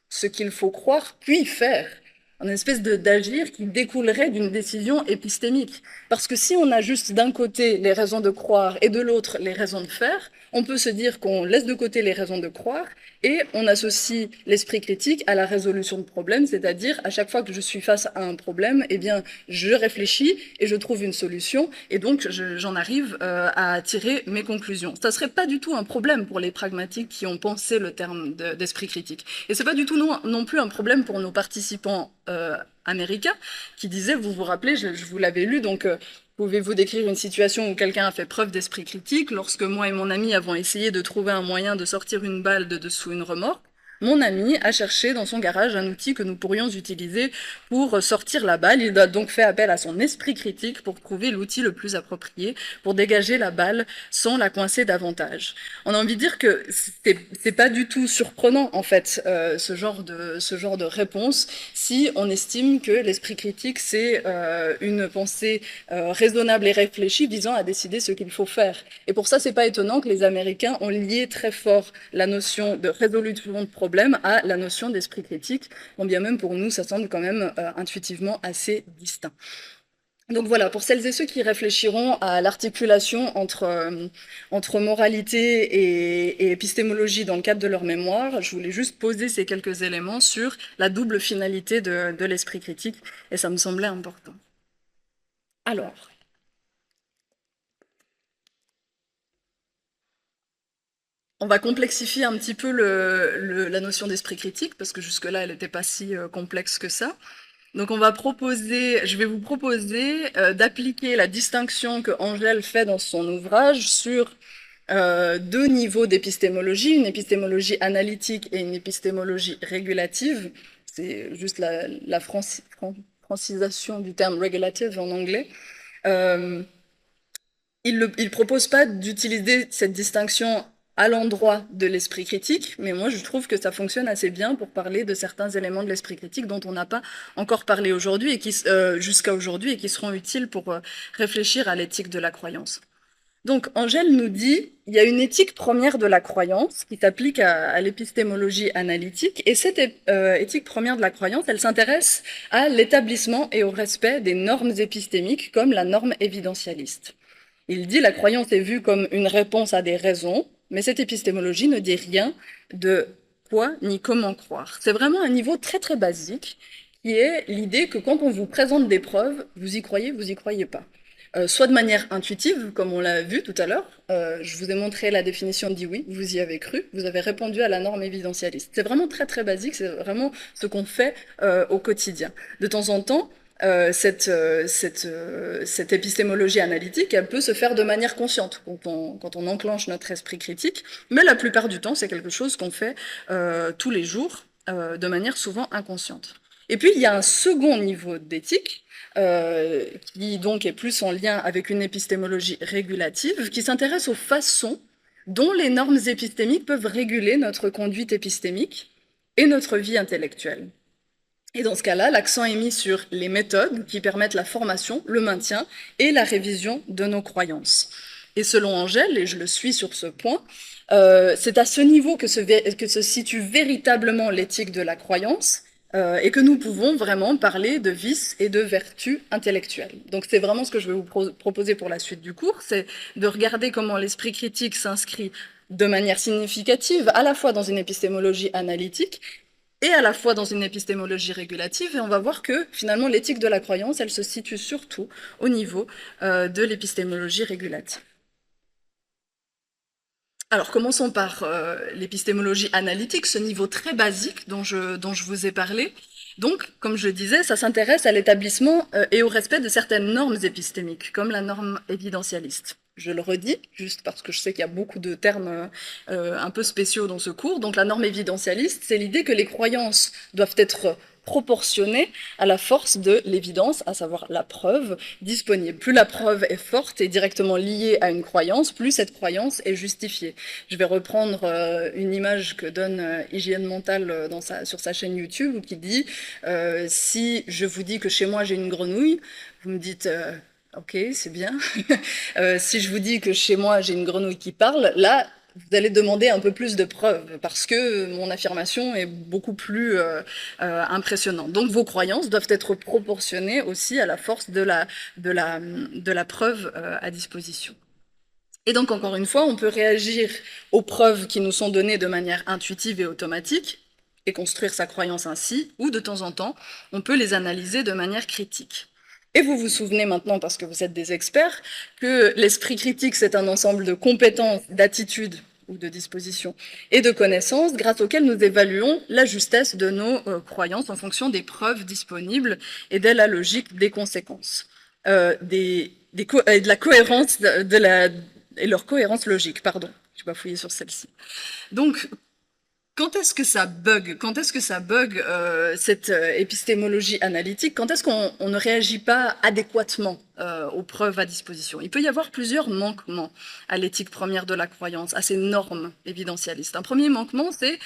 ce qu'il faut croire, puis faire, une espèce d'agir qui découlerait d'une décision épistémique. Parce que si on a juste d'un côté les raisons de croire et de l'autre les raisons de faire, on peut se dire qu'on laisse de côté les raisons de croire et on associe l'esprit critique à la résolution de problèmes, c'est-à-dire à chaque fois que je suis face à un problème, eh bien, je réfléchis et je trouve une solution et donc j'en arrive à tirer mes conclusions. Ça serait pas du tout un problème pour les pragmatiques qui ont pensé le terme d'esprit critique. Et c'est pas du tout non plus un problème pour nos participants américains qui disaient, vous vous rappelez, je vous l'avais lu, donc pouvez-vous décrire une situation où quelqu'un a fait preuve d'esprit critique? Lorsque moi et mon ami avons essayé de trouver un moyen de sortir une balle de dessous une remorque, mon ami a cherché dans son garage un outil que nous pourrions utiliser pour sortir la balle. Il a donc fait appel à son esprit critique pour trouver l'outil le plus approprié pour dégager la balle sans la coincer davantage. On a envie de dire que c'est pas du tout surprenant en fait ce genre de réponse si on estime que l'esprit critique c'est une pensée raisonnable et réfléchie visant à décider ce qu'il faut faire. Et pour ça, c'est pas étonnant que les Américains ont lié très fort la notion de résolution de problème à la notion d'esprit critique, bon, bien même pour nous, ça semble quand même intuitivement assez distinct. Donc voilà, pour celles et ceux qui réfléchiront à l'articulation entre moralité et épistémologie dans le cadre de leur mémoire, je voulais juste poser ces quelques éléments sur la double finalité de l'esprit critique, et ça me semblait important. Alors, on va complexifier un petit peu la notion d'esprit critique, parce que jusque-là, elle n'était pas si complexe que ça. Donc je vais vous proposer d'appliquer la distinction que Angèle fait dans son ouvrage sur deux niveaux d'épistémologie, une épistémologie analytique et une épistémologie régulative. C'est juste la francisation du terme regulative en anglais. Il ne propose pas d'utiliser cette distinction à l'endroit de l'esprit critique, mais moi je trouve que ça fonctionne assez bien pour parler de certains éléments de l'esprit critique dont on n'a pas encore parlé aujourd'hui et jusqu'à aujourd'hui et qui seront utiles pour réfléchir à l'éthique de la croyance. Donc Angèle nous dit il y a une éthique première de la croyance qui s'applique à l'épistémologie analytique et cette éthique première de la croyance, elle s'intéresse à l'établissement et au respect des normes épistémiques comme la norme évidentialiste. Il dit la croyance est vue comme une réponse à des raisons, mais cette épistémologie ne dit rien de quoi ni comment croire. C'est vraiment un niveau très très basique qui est l'idée que quand on vous présente des preuves, vous y croyez pas. Soit de manière intuitive, comme on l'a vu tout à l'heure, je vous ai montré la définition de Dewey, vous y avez cru, vous avez répondu à la norme évidentialiste. C'est vraiment très très basique, c'est vraiment ce qu'on fait au quotidien. De temps en temps, cette épistémologie analytique, elle peut se faire de manière consciente quand on enclenche notre esprit critique, mais la plupart du temps, c'est quelque chose qu'on fait tous les jours, de manière souvent inconsciente. Et puis, il y a un second niveau d'éthique, qui donc est plus en lien avec une épistémologie régulative, qui s'intéresse aux façons dont les normes épistémiques peuvent réguler notre conduite épistémique et notre vie intellectuelle. Et dans ce cas-là, l'accent est mis sur les méthodes qui permettent la formation, le maintien et la révision de nos croyances. Et selon Angèle, et je le suis sur ce point, c'est à ce niveau que se situe véritablement l'éthique de la croyance, et que nous pouvons vraiment parler de vices et de vertus intellectuelles. Donc c'est vraiment ce que je vais vous proposer pour la suite du cours, c'est de regarder comment l'esprit critique s'inscrit de manière significative, à la fois dans une épistémologie analytique et à la fois dans une épistémologie régulative, et on va voir que finalement l'éthique de la croyance, elle se situe surtout au niveau de l'épistémologie régulative. Alors commençons par l'épistémologie analytique, ce niveau très basique dont je vous ai parlé. Donc, comme je disais, ça s'intéresse à l'établissement et au respect de certaines normes épistémiques, comme la norme évidentialiste. Je le redis, juste parce que je sais qu'il y a beaucoup de termes un peu spéciaux dans ce cours. Donc la norme évidentialiste, c'est l'idée que les croyances doivent être proportionnées à la force de l'évidence, à savoir la preuve disponible. Plus la preuve est forte et directement liée à une croyance, plus cette croyance est justifiée. Je vais reprendre une image que donne Hygiène Mentale sur sa chaîne YouTube, qui dit si je vous dis que chez moi j'ai une grenouille, vous me dites ok, c'est bien. Si je vous dis que chez moi j'ai une grenouille qui parle, là, vous allez demander un peu plus de preuves parce que mon affirmation est beaucoup plus impressionnante. Donc vos croyances doivent être proportionnées aussi à la force de la preuve à disposition. Et donc encore une fois, on peut réagir aux preuves qui nous sont données de manière intuitive et automatique et construire sa croyance ainsi, ou de temps en temps, on peut les analyser de manière critique. Et vous vous souvenez maintenant, parce que vous êtes des experts, que l'esprit critique, c'est un ensemble de compétences, d'attitudes ou de dispositions et de connaissances grâce auxquelles nous évaluons la justesse de nos croyances en fonction des preuves disponibles et de la logique des conséquences, et de la cohérence et leur cohérence logique, pardon. Je vais bafouiller sur celle-ci. Donc, quand est-ce que ça bug? Quand est-ce que ça bug cette épistémologie analytique? Quand est-ce qu'on ne réagit pas adéquatement aux preuves à disposition? Il peut y avoir plusieurs manquements à l'éthique première de la croyance, à ces normes évidentialistes. Un premier manquement, c'est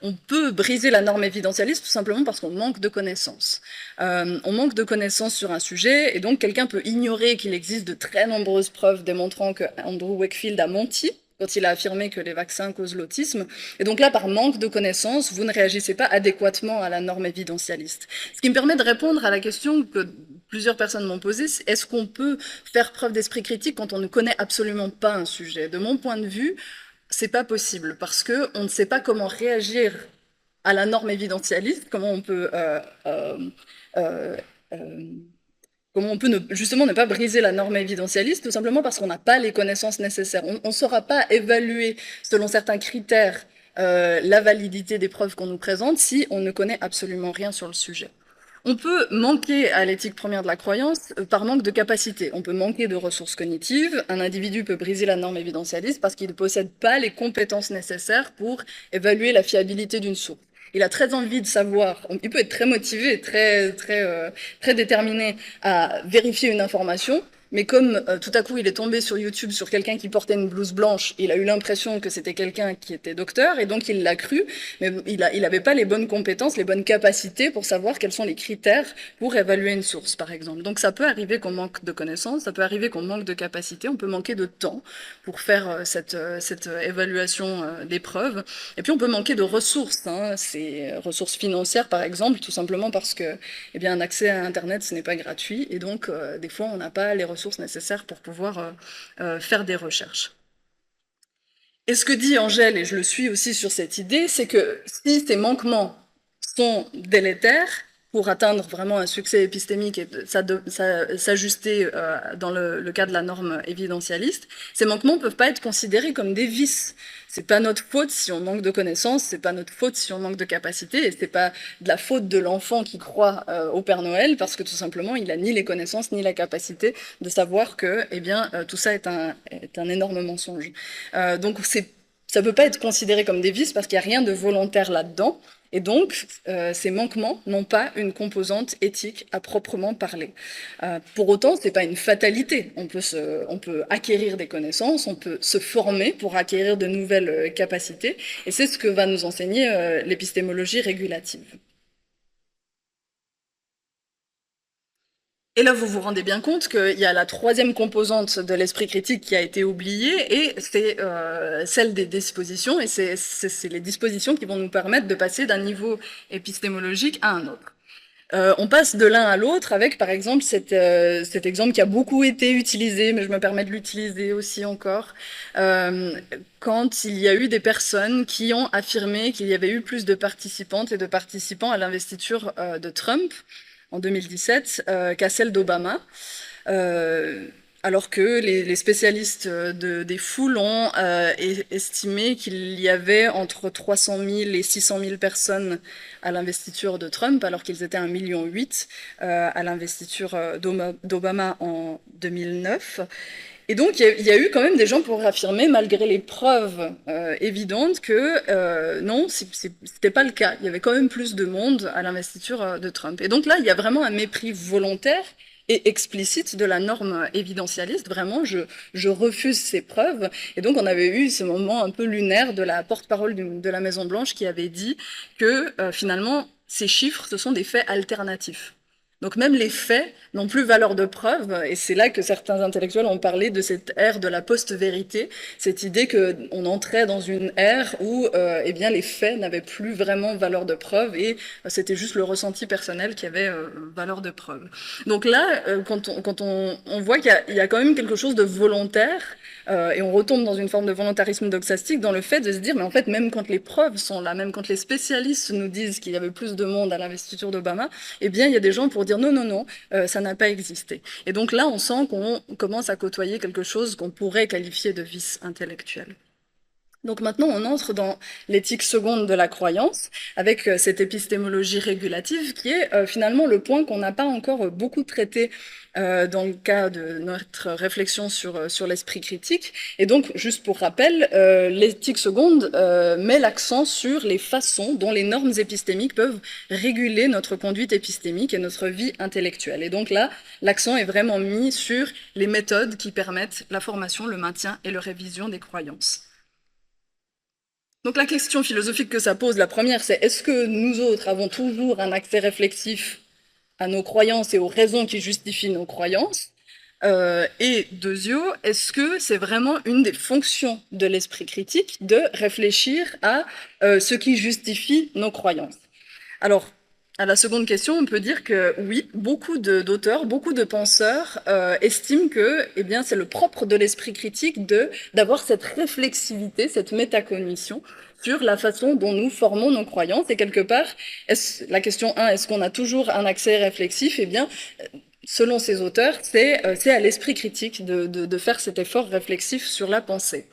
on peut briser la norme évidentialiste tout simplement parce qu'on manque de connaissances. On manque de connaissances sur un sujet, et donc quelqu'un peut ignorer qu'il existe de très nombreuses preuves démontrant que Andrew Wakefield a menti quand il a affirmé que les vaccins causent l'autisme. Et donc là, par manque de connaissances, vous ne réagissez pas adéquatement à la norme évidentialiste. Ce qui me permet de répondre à la question que plusieurs personnes m'ont posée, est-ce qu'on peut faire preuve d'esprit critique quand on ne connaît absolument pas un sujet? De mon point de vue, c'est pas possible, parce que on ne sait pas comment réagir à la norme évidentialiste, comment on peut comment on peut justement ne pas briser la norme évidentialiste, tout simplement parce qu'on n'a pas les connaissances nécessaires. On ne saura pas évaluer, selon certains critères, la validité des preuves qu'on nous présente si on ne connaît absolument rien sur le sujet. On peut manquer à l'éthique première de la croyance par manque de capacité. On peut manquer de ressources cognitives. Un individu peut briser la norme évidentialiste parce qu'il ne possède pas les compétences nécessaires pour évaluer la fiabilité d'une source. Il a très envie de savoir, il peut être très motivé, très déterminé à vérifier une information, mais comme tout à coup il est tombé sur YouTube sur quelqu'un qui portait une blouse blanche, il a eu l'impression que c'était quelqu'un qui était docteur, et donc il l'a cru, mais il n'avait pas les bonnes compétences, les bonnes capacités pour savoir quels sont les critères pour évaluer une source, par exemple. Donc ça peut arriver qu'on manque de connaissances, ça peut arriver qu'on manque de capacité, on peut manquer de temps pour faire cette évaluation des preuves, et puis on peut manquer de ressources, hein, ces ressources financières par exemple, tout simplement parce que eh bien, un accès à Internet, ce n'est pas gratuit, et donc des fois on n'a pas les ressources nécessaires pour pouvoir faire des recherches. Et ce que dit Angèle, et je le suis aussi sur cette idée, c'est que si ces manquements sont délétères, pour atteindre vraiment un succès épistémique et s'ajuster dans le cas de la norme évidentialiste, ces manquements ne peuvent pas être considérés comme des vices. C'est pas notre faute si on manque de connaissances, c'est pas notre faute si on manque de capacité, et c'est pas de la faute de l'enfant qui croit au Père Noël, parce que tout simplement, il a ni les connaissances ni la capacité de savoir que, eh bien, tout ça est un énorme mensonge. Donc ça peut pas être considéré comme des vices parce qu'il n'y a rien de volontaire là-dedans. Et donc, ces manquements n'ont pas une composante éthique à proprement parler. Pour autant, ce n'est pas une fatalité. On peut acquérir des connaissances, on peut se former pour acquérir de nouvelles capacités, et c'est ce que va nous enseigner l'épistémologie régulative. Et là, vous vous rendez bien compte qu'il y a la troisième composante de l'esprit critique qui a été oubliée, et c'est celle des dispositions, et c'est les dispositions qui vont nous permettre de passer d'un niveau épistémologique à un autre. On passe de l'un à l'autre avec, par exemple, cet exemple qui a beaucoup été utilisé, mais je me permets de l'utiliser aussi encore, quand il y a eu des personnes qui ont affirmé qu'il y avait eu plus de participantes et de participants à l'investiture de Trump en 2017 qu'à celle d'Obama. Alors que les spécialistes des foules ont estimé qu'il y avait entre 300 000 et 600 000 personnes à l'investiture de Trump, alors qu'ils étaient 1,8 million à l'investiture d'Obama en 2009. Et donc, il y a eu quand même des gens pour affirmer, malgré les preuves évidentes, que non, c'était pas le cas. Il y avait quand même plus de monde à l'investiture de Trump. Et donc là, il y a vraiment un mépris volontaire et explicite de la norme évidentialiste. Vraiment, je refuse ces preuves. Et donc, on avait eu ce moment un peu lunaire de la porte-parole de la Maison-Blanche qui avait dit que finalement, ces chiffres, ce sont des faits alternatifs. Donc même les faits n'ont plus valeur de preuve, et c'est là que certains intellectuels ont parlé de cette ère de la post-vérité, cette idée qu'on entrait dans une ère où eh bien, les faits n'avaient plus vraiment valeur de preuve, et c'était juste le ressenti personnel qui avait valeur de preuve. Donc là, quand on voit qu'il y a quand même quelque chose de volontaire, et on retombe dans une forme de volontarisme doxastique dans le fait de se dire, mais en fait, même quand les preuves sont là, même quand les spécialistes nous disent qu'il y avait plus de monde à l'investiture d'Obama, eh bien, il y a des gens pour dire non, ça n'a pas existé. Et donc là, on sent qu'on commence à côtoyer quelque chose qu'on pourrait qualifier de vice intellectuel. Donc maintenant, on entre dans l'éthique seconde de la croyance, avec cette épistémologie régulative, qui est finalement le point qu'on n'a pas encore beaucoup traité dans le cas de notre réflexion sur l'esprit critique. Et donc, juste pour rappel, l'éthique seconde met l'accent sur les façons dont les normes épistémiques peuvent réguler notre conduite épistémique et notre vie intellectuelle. Et donc là, l'accent est vraiment mis sur les méthodes qui permettent la formation, le maintien et la révision des croyances. Donc la question philosophique que ça pose, la première, c'est est-ce que nous autres avons toujours un accès réflexif à nos croyances et aux raisons qui justifient nos croyances? Et deuxièmement, est-ce que c'est vraiment une des fonctions de l'esprit critique de réfléchir à ce qui justifie nos croyances? Alors, à la seconde question, on peut dire que oui, beaucoup d'auteurs, beaucoup de penseurs estiment que eh bien, c'est le propre de l'esprit critique d'avoir cette réflexivité, cette métacognition sur la façon dont nous formons nos croyances. Et quelque part, la question 1, est-ce qu'on a toujours un accès réflexif? Eh bien, selon ces auteurs, c'est à l'esprit critique de faire cet effort réflexif sur la pensée.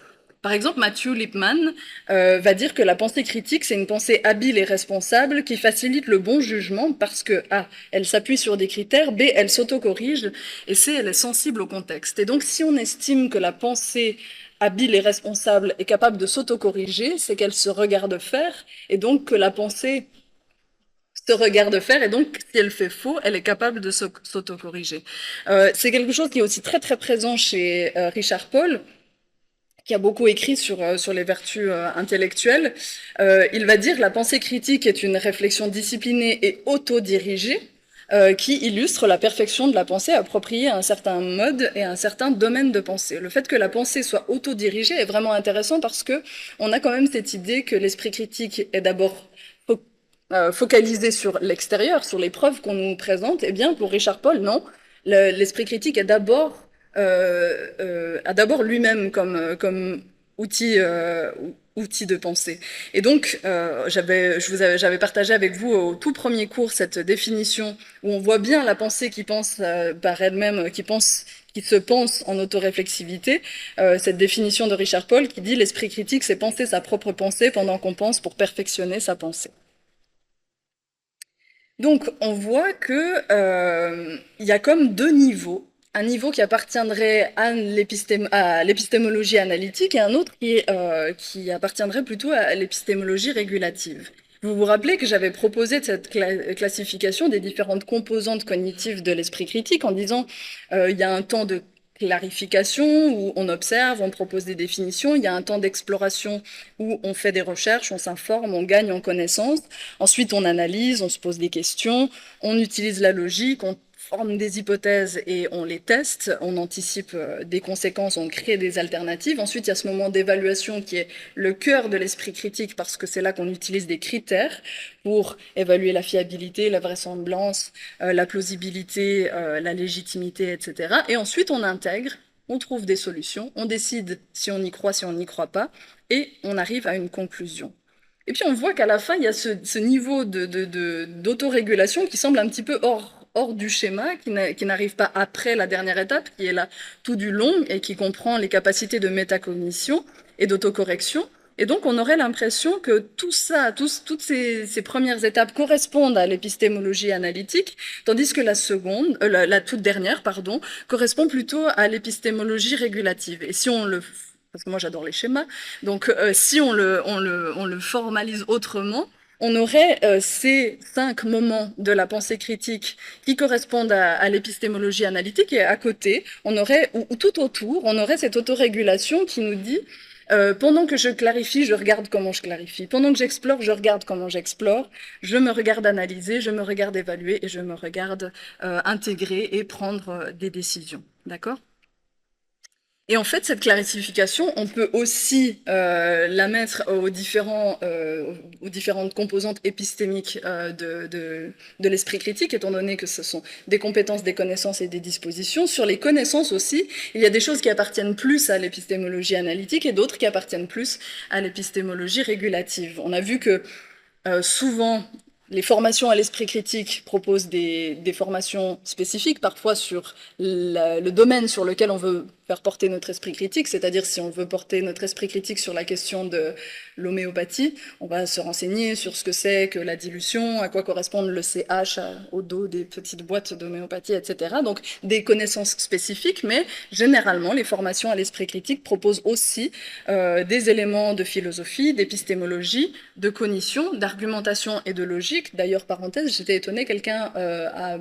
Par exemple, Matthew Lipman va dire que la pensée critique, c'est une pensée habile et responsable qui facilite le bon jugement parce que A, elle s'appuie sur des critères, B, elle s'autocorrige, et C, elle est sensible au contexte. Et donc, si on estime que la pensée habile et responsable est capable de s'autocorriger, c'est qu'elle se regarde faire, et donc que la pensée se regarde faire, et donc si elle fait faux, elle est capable de s'autocorriger. C'est quelque chose qui est aussi très très présent chez Richard Paul, qui a beaucoup écrit sur les vertus intellectuelles. Il va dire la pensée critique est une réflexion disciplinée et autodirigée qui illustre la perfection de la pensée appropriée à un certain mode et à un certain domaine de pensée. Le fait que la pensée soit autodirigée est vraiment intéressant parce que on a quand même cette idée que l'esprit critique est d'abord focalisé sur l'extérieur, sur les preuves qu'on nous présente. Eh bien, pour Richard Paul, non. L'esprit critique est d'abord a d'abord lui-même comme outil outil de pensée. Et donc, j'avais partagé avec vous au tout premier cours cette définition où on voit bien la pensée qui pense par elle-même, qui se pense en autoréflexivité. Cette définition de Richard Paul qui dit l'esprit critique, c'est penser sa propre pensée pendant qu'on pense pour perfectionner sa pensée. Donc, on voit que il y a comme deux niveaux. Un niveau qui appartiendrait à l'épistémologie analytique et un autre qui appartiendrait plutôt à l'épistémologie régulative. Vous vous rappelez que j'avais proposé cette classification des différentes composantes cognitives de l'esprit critique en disant il y a un temps de clarification où on observe, on propose des définitions, il y a un temps d'exploration où on fait des recherches, on s'informe, on gagne en connaissances, ensuite on analyse, on se pose des questions, on utilise la logique, on forme des hypothèses et on les teste, on anticipe des conséquences, on crée des alternatives. Ensuite, il y a ce moment d'évaluation qui est le cœur de l'esprit critique parce que c'est là qu'on utilise des critères pour évaluer la fiabilité, la vraisemblance, la plausibilité, la légitimité, etc. Et ensuite, on intègre, on trouve des solutions, on décide si on y croit, si on n'y croit pas, et on arrive à une conclusion. Et puis on voit qu'à la fin, il y a ce niveau d'autorégulation qui semble un petit peu hors du schéma, qui n'arrive pas après la dernière étape, qui est là tout du long et qui comprend les capacités de métacognition et d'autocorrection. Et donc on aurait l'impression que tout ça, toutes ces premières étapes correspondent à l'épistémologie analytique, tandis que la toute dernière, pardon, correspond plutôt à l'épistémologie régulative. Et si on le parce que moi j'adore les schémas, donc si on le formalise autrement, on aurait ces 5 moments de la pensée critique qui correspondent à l'épistémologie analytique, et à côté, on aurait, ou tout autour, on aurait cette autorégulation qui nous dit pendant que je clarifie, je regarde comment je clarifie. Pendant que j'explore, je regarde comment j'explore. Je me regarde analyser, je me regarde évaluer et je me regarde intégrer et prendre des décisions. D'accord ? Et en fait, cette clarification, on peut aussi la mettre aux différentes composantes épistémiques de l'esprit critique, étant donné que ce sont des compétences, des connaissances et des dispositions. Sur les connaissances aussi, il y a des choses qui appartiennent plus à l'épistémologie analytique et d'autres qui appartiennent plus à l'épistémologie régulative. On a vu que souvent, les formations à l'esprit critique proposent des formations spécifiques, parfois sur le domaine sur lequel on veut faire porter notre esprit critique, c'est-à-dire si on veut porter notre esprit critique sur la question de l'homéopathie, on va se renseigner sur ce que c'est que la dilution, à quoi correspondent le CH au dos des petites boîtes d'homéopathie, etc. Donc des connaissances spécifiques, mais généralement les formations à l'esprit critique proposent aussi des éléments de philosophie, d'épistémologie, de cognition, d'argumentation et de logique. D'ailleurs, parenthèse, j'étais étonnée, quelqu'un a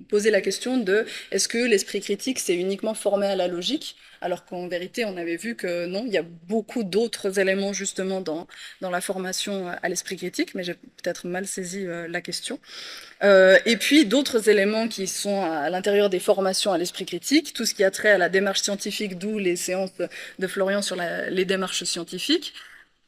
posé la question de est-ce que l'esprit critique c'est uniquement formé à la logique, alors qu'en vérité, on avait vu que non, il y a beaucoup d'autres éléments justement dans la formation à l'esprit critique, mais j'ai peut-être mal saisi la question. Et puis d'autres éléments qui sont à l'intérieur des formations à l'esprit critique, tout ce qui a trait à la démarche scientifique, d'où les séances de Florian sur les démarches scientifiques,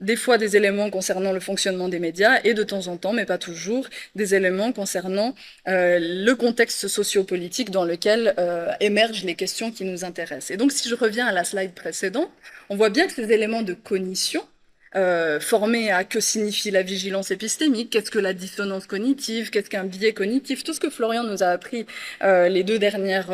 des fois des éléments concernant le fonctionnement des médias et de temps en temps, mais pas toujours, des éléments concernant le contexte sociopolitique dans lequel émergent les questions qui nous intéressent. Et donc si je reviens à la slide précédente, on voit bien que ces éléments de cognition, formés à que signifie la vigilance épistémique, qu'est-ce que la dissonance cognitive, qu'est-ce qu'un biais cognitif, tout ce que Florian nous a appris les 2 dernières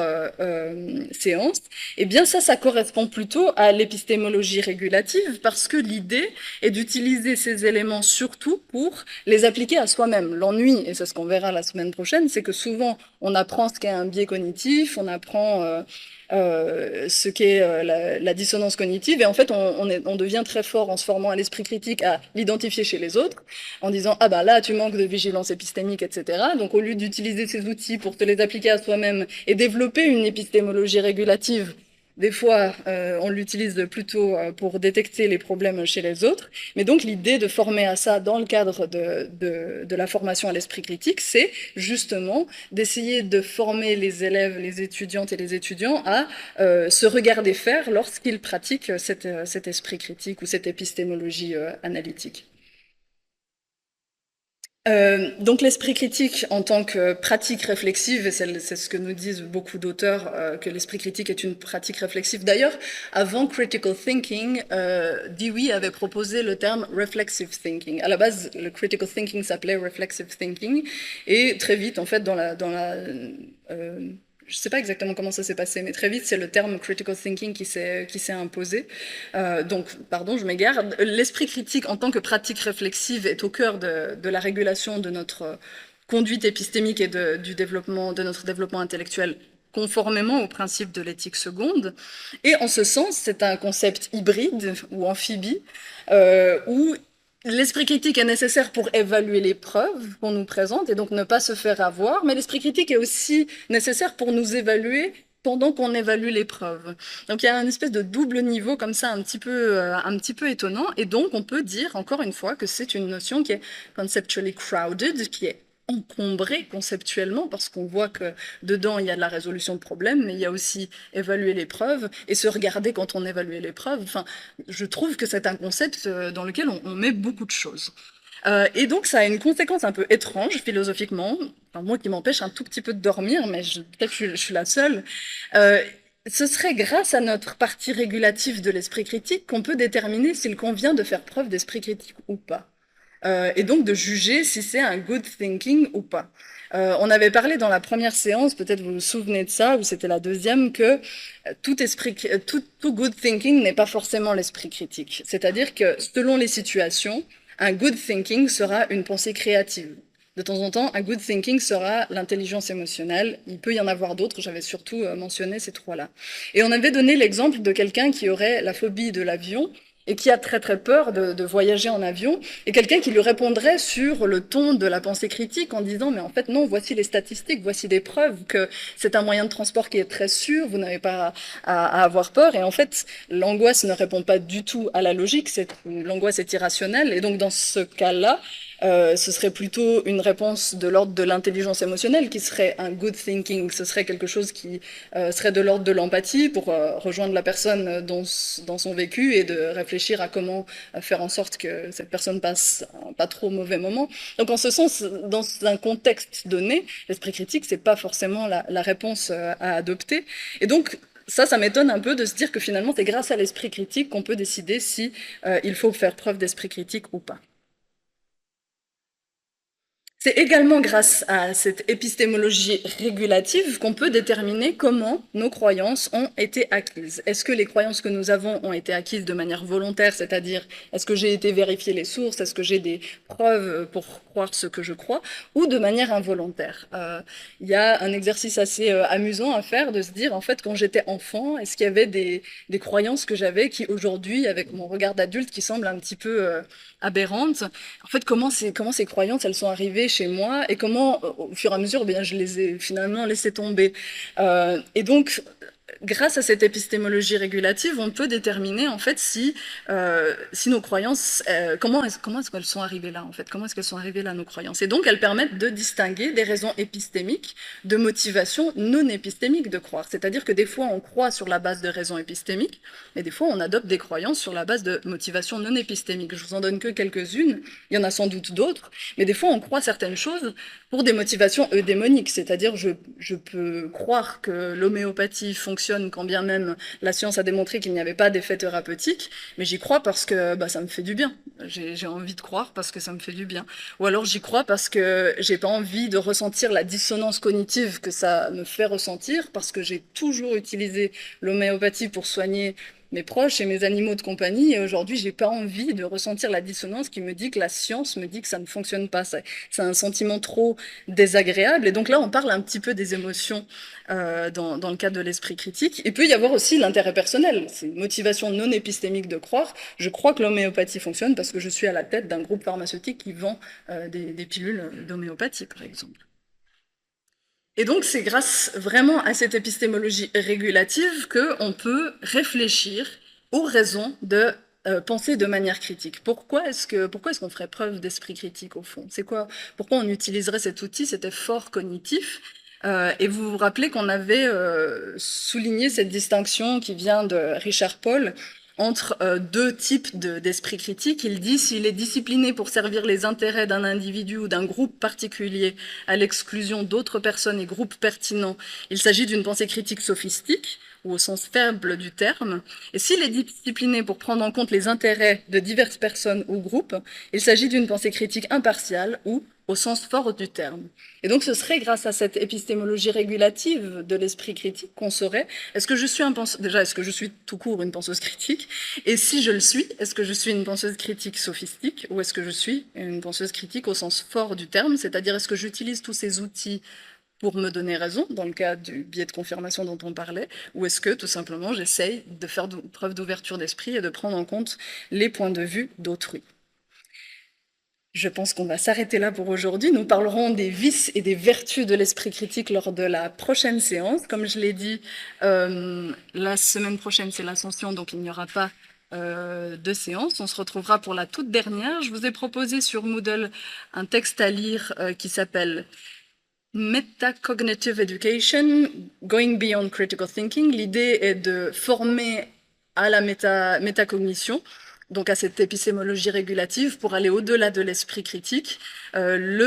séances, eh bien ça correspond plutôt à l'épistémologie régulative, parce que l'idée est d'utiliser ces éléments surtout pour les appliquer à soi-même. L'ennui, et c'est ce qu'on verra la semaine prochaine, c'est que souvent on apprend ce qu'est un biais cognitif, on apprend ce qu'est la dissonance cognitive, et en fait on devient très fort en se formant à l'esprit critique à l'identifier chez les autres, en disant ah ben là tu manques de vigilance épistémique, etc. Donc au lieu d'utiliser ces outils pour te les appliquer à soi-même et développer une épistémologie régulative, des fois, on l'utilise plutôt pour détecter les problèmes chez les autres. Mais donc, l'idée de former à ça dans le cadre de la formation à l'esprit critique, c'est justement d'essayer de former les élèves, les étudiantes et les étudiants à se regarder faire lorsqu'ils pratiquent cet esprit critique ou cette épistémologie analytique. Donc l'esprit critique en tant que pratique réflexive, et c'est ce que nous disent beaucoup d'auteurs, que l'esprit critique est une pratique réflexive. D'ailleurs, avant critical thinking, Dewey avait proposé le terme reflexive thinking. À la base, le critical thinking s'appelait reflexive thinking, et très vite, en fait, je ne sais pas exactement comment ça s'est passé, mais très vite, c'est le terme critical thinking qui s'est imposé. Donc, pardon, je m'égare. L'esprit critique en tant que pratique réflexive est au cœur de la régulation de notre conduite épistémique et de notre développement intellectuel, conformément au principe de l'éthique seconde. Et en ce sens, c'est un concept hybride ou amphibie, où l'esprit critique est nécessaire pour évaluer les preuves qu'on nous présente et donc ne pas se faire avoir, mais l'esprit critique est aussi nécessaire pour nous évaluer pendant qu'on évalue les preuves. Donc il y a une espèce de double niveau comme ça un petit peu étonnant, et donc on peut dire encore une fois que c'est une notion qui est conceptually crowded, qui est encombré conceptuellement, parce qu'on voit que dedans, il y a de la résolution de problèmes, mais il y a aussi évaluer les preuves et se regarder quand on évalue les preuves. Enfin, je trouve que c'est un concept dans lequel on met beaucoup de choses. Et donc, ça a une conséquence un peu étrange, philosophiquement, enfin, moi qui m'empêche un tout petit peu de dormir, mais peut-être que je suis la seule. Ce serait grâce à notre partie régulative de l'esprit critique qu'on peut déterminer s'il convient de faire preuve d'esprit critique ou pas. Et donc de juger si c'est un good thinking ou pas. On avait parlé dans la première séance, peut-être vous vous souvenez de ça, ou c'était la deuxième, que tout good thinking n'est pas forcément l'esprit critique. C'est-à-dire que selon les situations, un good thinking sera une pensée créative. De temps en temps, un good thinking sera l'intelligence émotionnelle. Il peut y en avoir d'autres, j'avais surtout mentionné ces trois-là. Et on avait donné l'exemple de quelqu'un qui aurait la phobie de l'avion et qui a très très peur de voyager en avion, et quelqu'un qui lui répondrait sur le ton de la pensée critique en disant « mais en fait non, voici les statistiques, voici des preuves que c'est un moyen de transport qui est très sûr, vous n'avez pas à avoir peur ». Et en fait, l'angoisse ne répond pas du tout à la logique, l'angoisse est irrationnelle, et donc dans ce cas-là, ce serait plutôt une réponse de l'ordre de l'intelligence émotionnelle qui serait un good thinking. Ce serait quelque chose qui serait de l'ordre de l'empathie pour rejoindre la personne dans son vécu et de réfléchir à comment faire en sorte que cette personne passe un pas trop mauvais moment. Donc en ce sens, dans un contexte donné, l'esprit critique, c'est pas forcément la réponse à adopter. Et donc, ça m'étonne un peu de se dire que finalement, c'est grâce à l'esprit critique qu'on peut décider si il faut faire preuve d'esprit critique ou pas. C'est également grâce à cette épistémologie régulative qu'on peut déterminer comment nos croyances ont été acquises. Est-ce que les croyances que nous avons ont été acquises de manière volontaire, c'est-à-dire est-ce que j'ai été vérifier les sources, est-ce que j'ai des preuves pour croire ce que je crois, ou de manière involontaire. Il y a un exercice assez amusant à faire de se dire, en fait, quand j'étais enfant, est-ce qu'il y avait des croyances que j'avais qui aujourd'hui, avec mon regard d'adulte, qui semblent un petit peu aberrantes, en fait, comment ces croyances, elles sont arrivées chez moi et comment, au fur et à mesure, eh bien, je les ai finalement laissées tomber. Et donc, grâce à cette épistémologie régulative, on peut déterminer en fait si nos croyances, comment est-ce qu'elles sont arrivées là en fait, comment est-ce qu'elles sont arrivées là nos croyances. Et donc elles permettent de distinguer des raisons épistémiques de motivation non épistémique de croire. C'est-à-dire que des fois on croit sur la base de raisons épistémiques, mais des fois on adopte des croyances sur la base de motivation non épistémique. Je vous en donne que quelques-unes, il y en a sans doute d'autres, mais des fois on croit certaines choses pour des motivations eudémoniques, c'est-à-dire je peux croire que l'homéopathie fonctionne quand bien même la science a démontré qu'il n'y avait pas d'effet thérapeutique, mais j'y crois parce que ça me fait du bien. J'ai envie de croire parce que ça me fait du bien. Ou alors j'y crois parce que j'ai pas envie de ressentir la dissonance cognitive que ça me fait ressentir, parce que j'ai toujours utilisé l'homéopathie pour soigner mes proches et mes animaux de compagnie, et aujourd'hui, j'ai pas envie de ressentir la dissonance qui me dit que la science me dit que ça ne fonctionne pas. C'est un sentiment trop désagréable, et donc là, on parle un petit peu des émotions dans le cadre de l'esprit critique. Il peut y avoir aussi l'intérêt personnel, c'est une motivation non épistémique de croire. Je crois que l'homéopathie fonctionne parce que je suis à la tête d'un groupe pharmaceutique qui vend des pilules d'homéopathie, par exemple. Et donc, c'est grâce vraiment à cette épistémologie régulative qu'on peut réfléchir aux raisons de penser de manière critique. Pourquoi est-ce qu'on ferait preuve d'esprit critique, au fond? Pourquoi on utiliserait cet outil, cet effort cognitif? Et vous vous rappelez qu'on avait souligné cette distinction qui vient de Richard Paul entre deux types d'esprit critique. Il dit s'il est discipliné pour servir les intérêts d'un individu ou d'un groupe particulier à l'exclusion d'autres personnes et groupes pertinents, il s'agit d'une pensée critique sophistique, ou au sens faible du terme. Et s'il est discipliné pour prendre en compte les intérêts de diverses personnes ou groupes, il s'agit d'une pensée critique impartiale ou au sens fort du terme. Et donc ce serait grâce à cette épistémologie régulative de l'esprit critique qu'on saurait, est-ce que je suis tout court une penseuse critique? Et si je le suis, est-ce que je suis une penseuse critique sophistique, ou est-ce que je suis une penseuse critique au sens fort du terme, c'est-à-dire est-ce que j'utilise tous ces outils pour me donner raison, dans le cas du biais de confirmation dont on parlait, ou est-ce que tout simplement j'essaye de faire preuve d'ouverture d'esprit et de prendre en compte les points de vue d'autrui? Je pense qu'on va s'arrêter là pour aujourd'hui. Nous parlerons des vices et des vertus de l'esprit critique lors de la prochaine séance. Comme je l'ai dit, la semaine prochaine, c'est l'Ascension, donc il n'y aura pas de séance. On se retrouvera pour la toute dernière. Je vous ai proposé sur Moodle un texte à lire qui s'appelle Metacognitive Education, Going Beyond Critical Thinking. L'idée est de former à la métacognition, donc à cette épistémologie régulative, pour aller au-delà de l'esprit critique. Le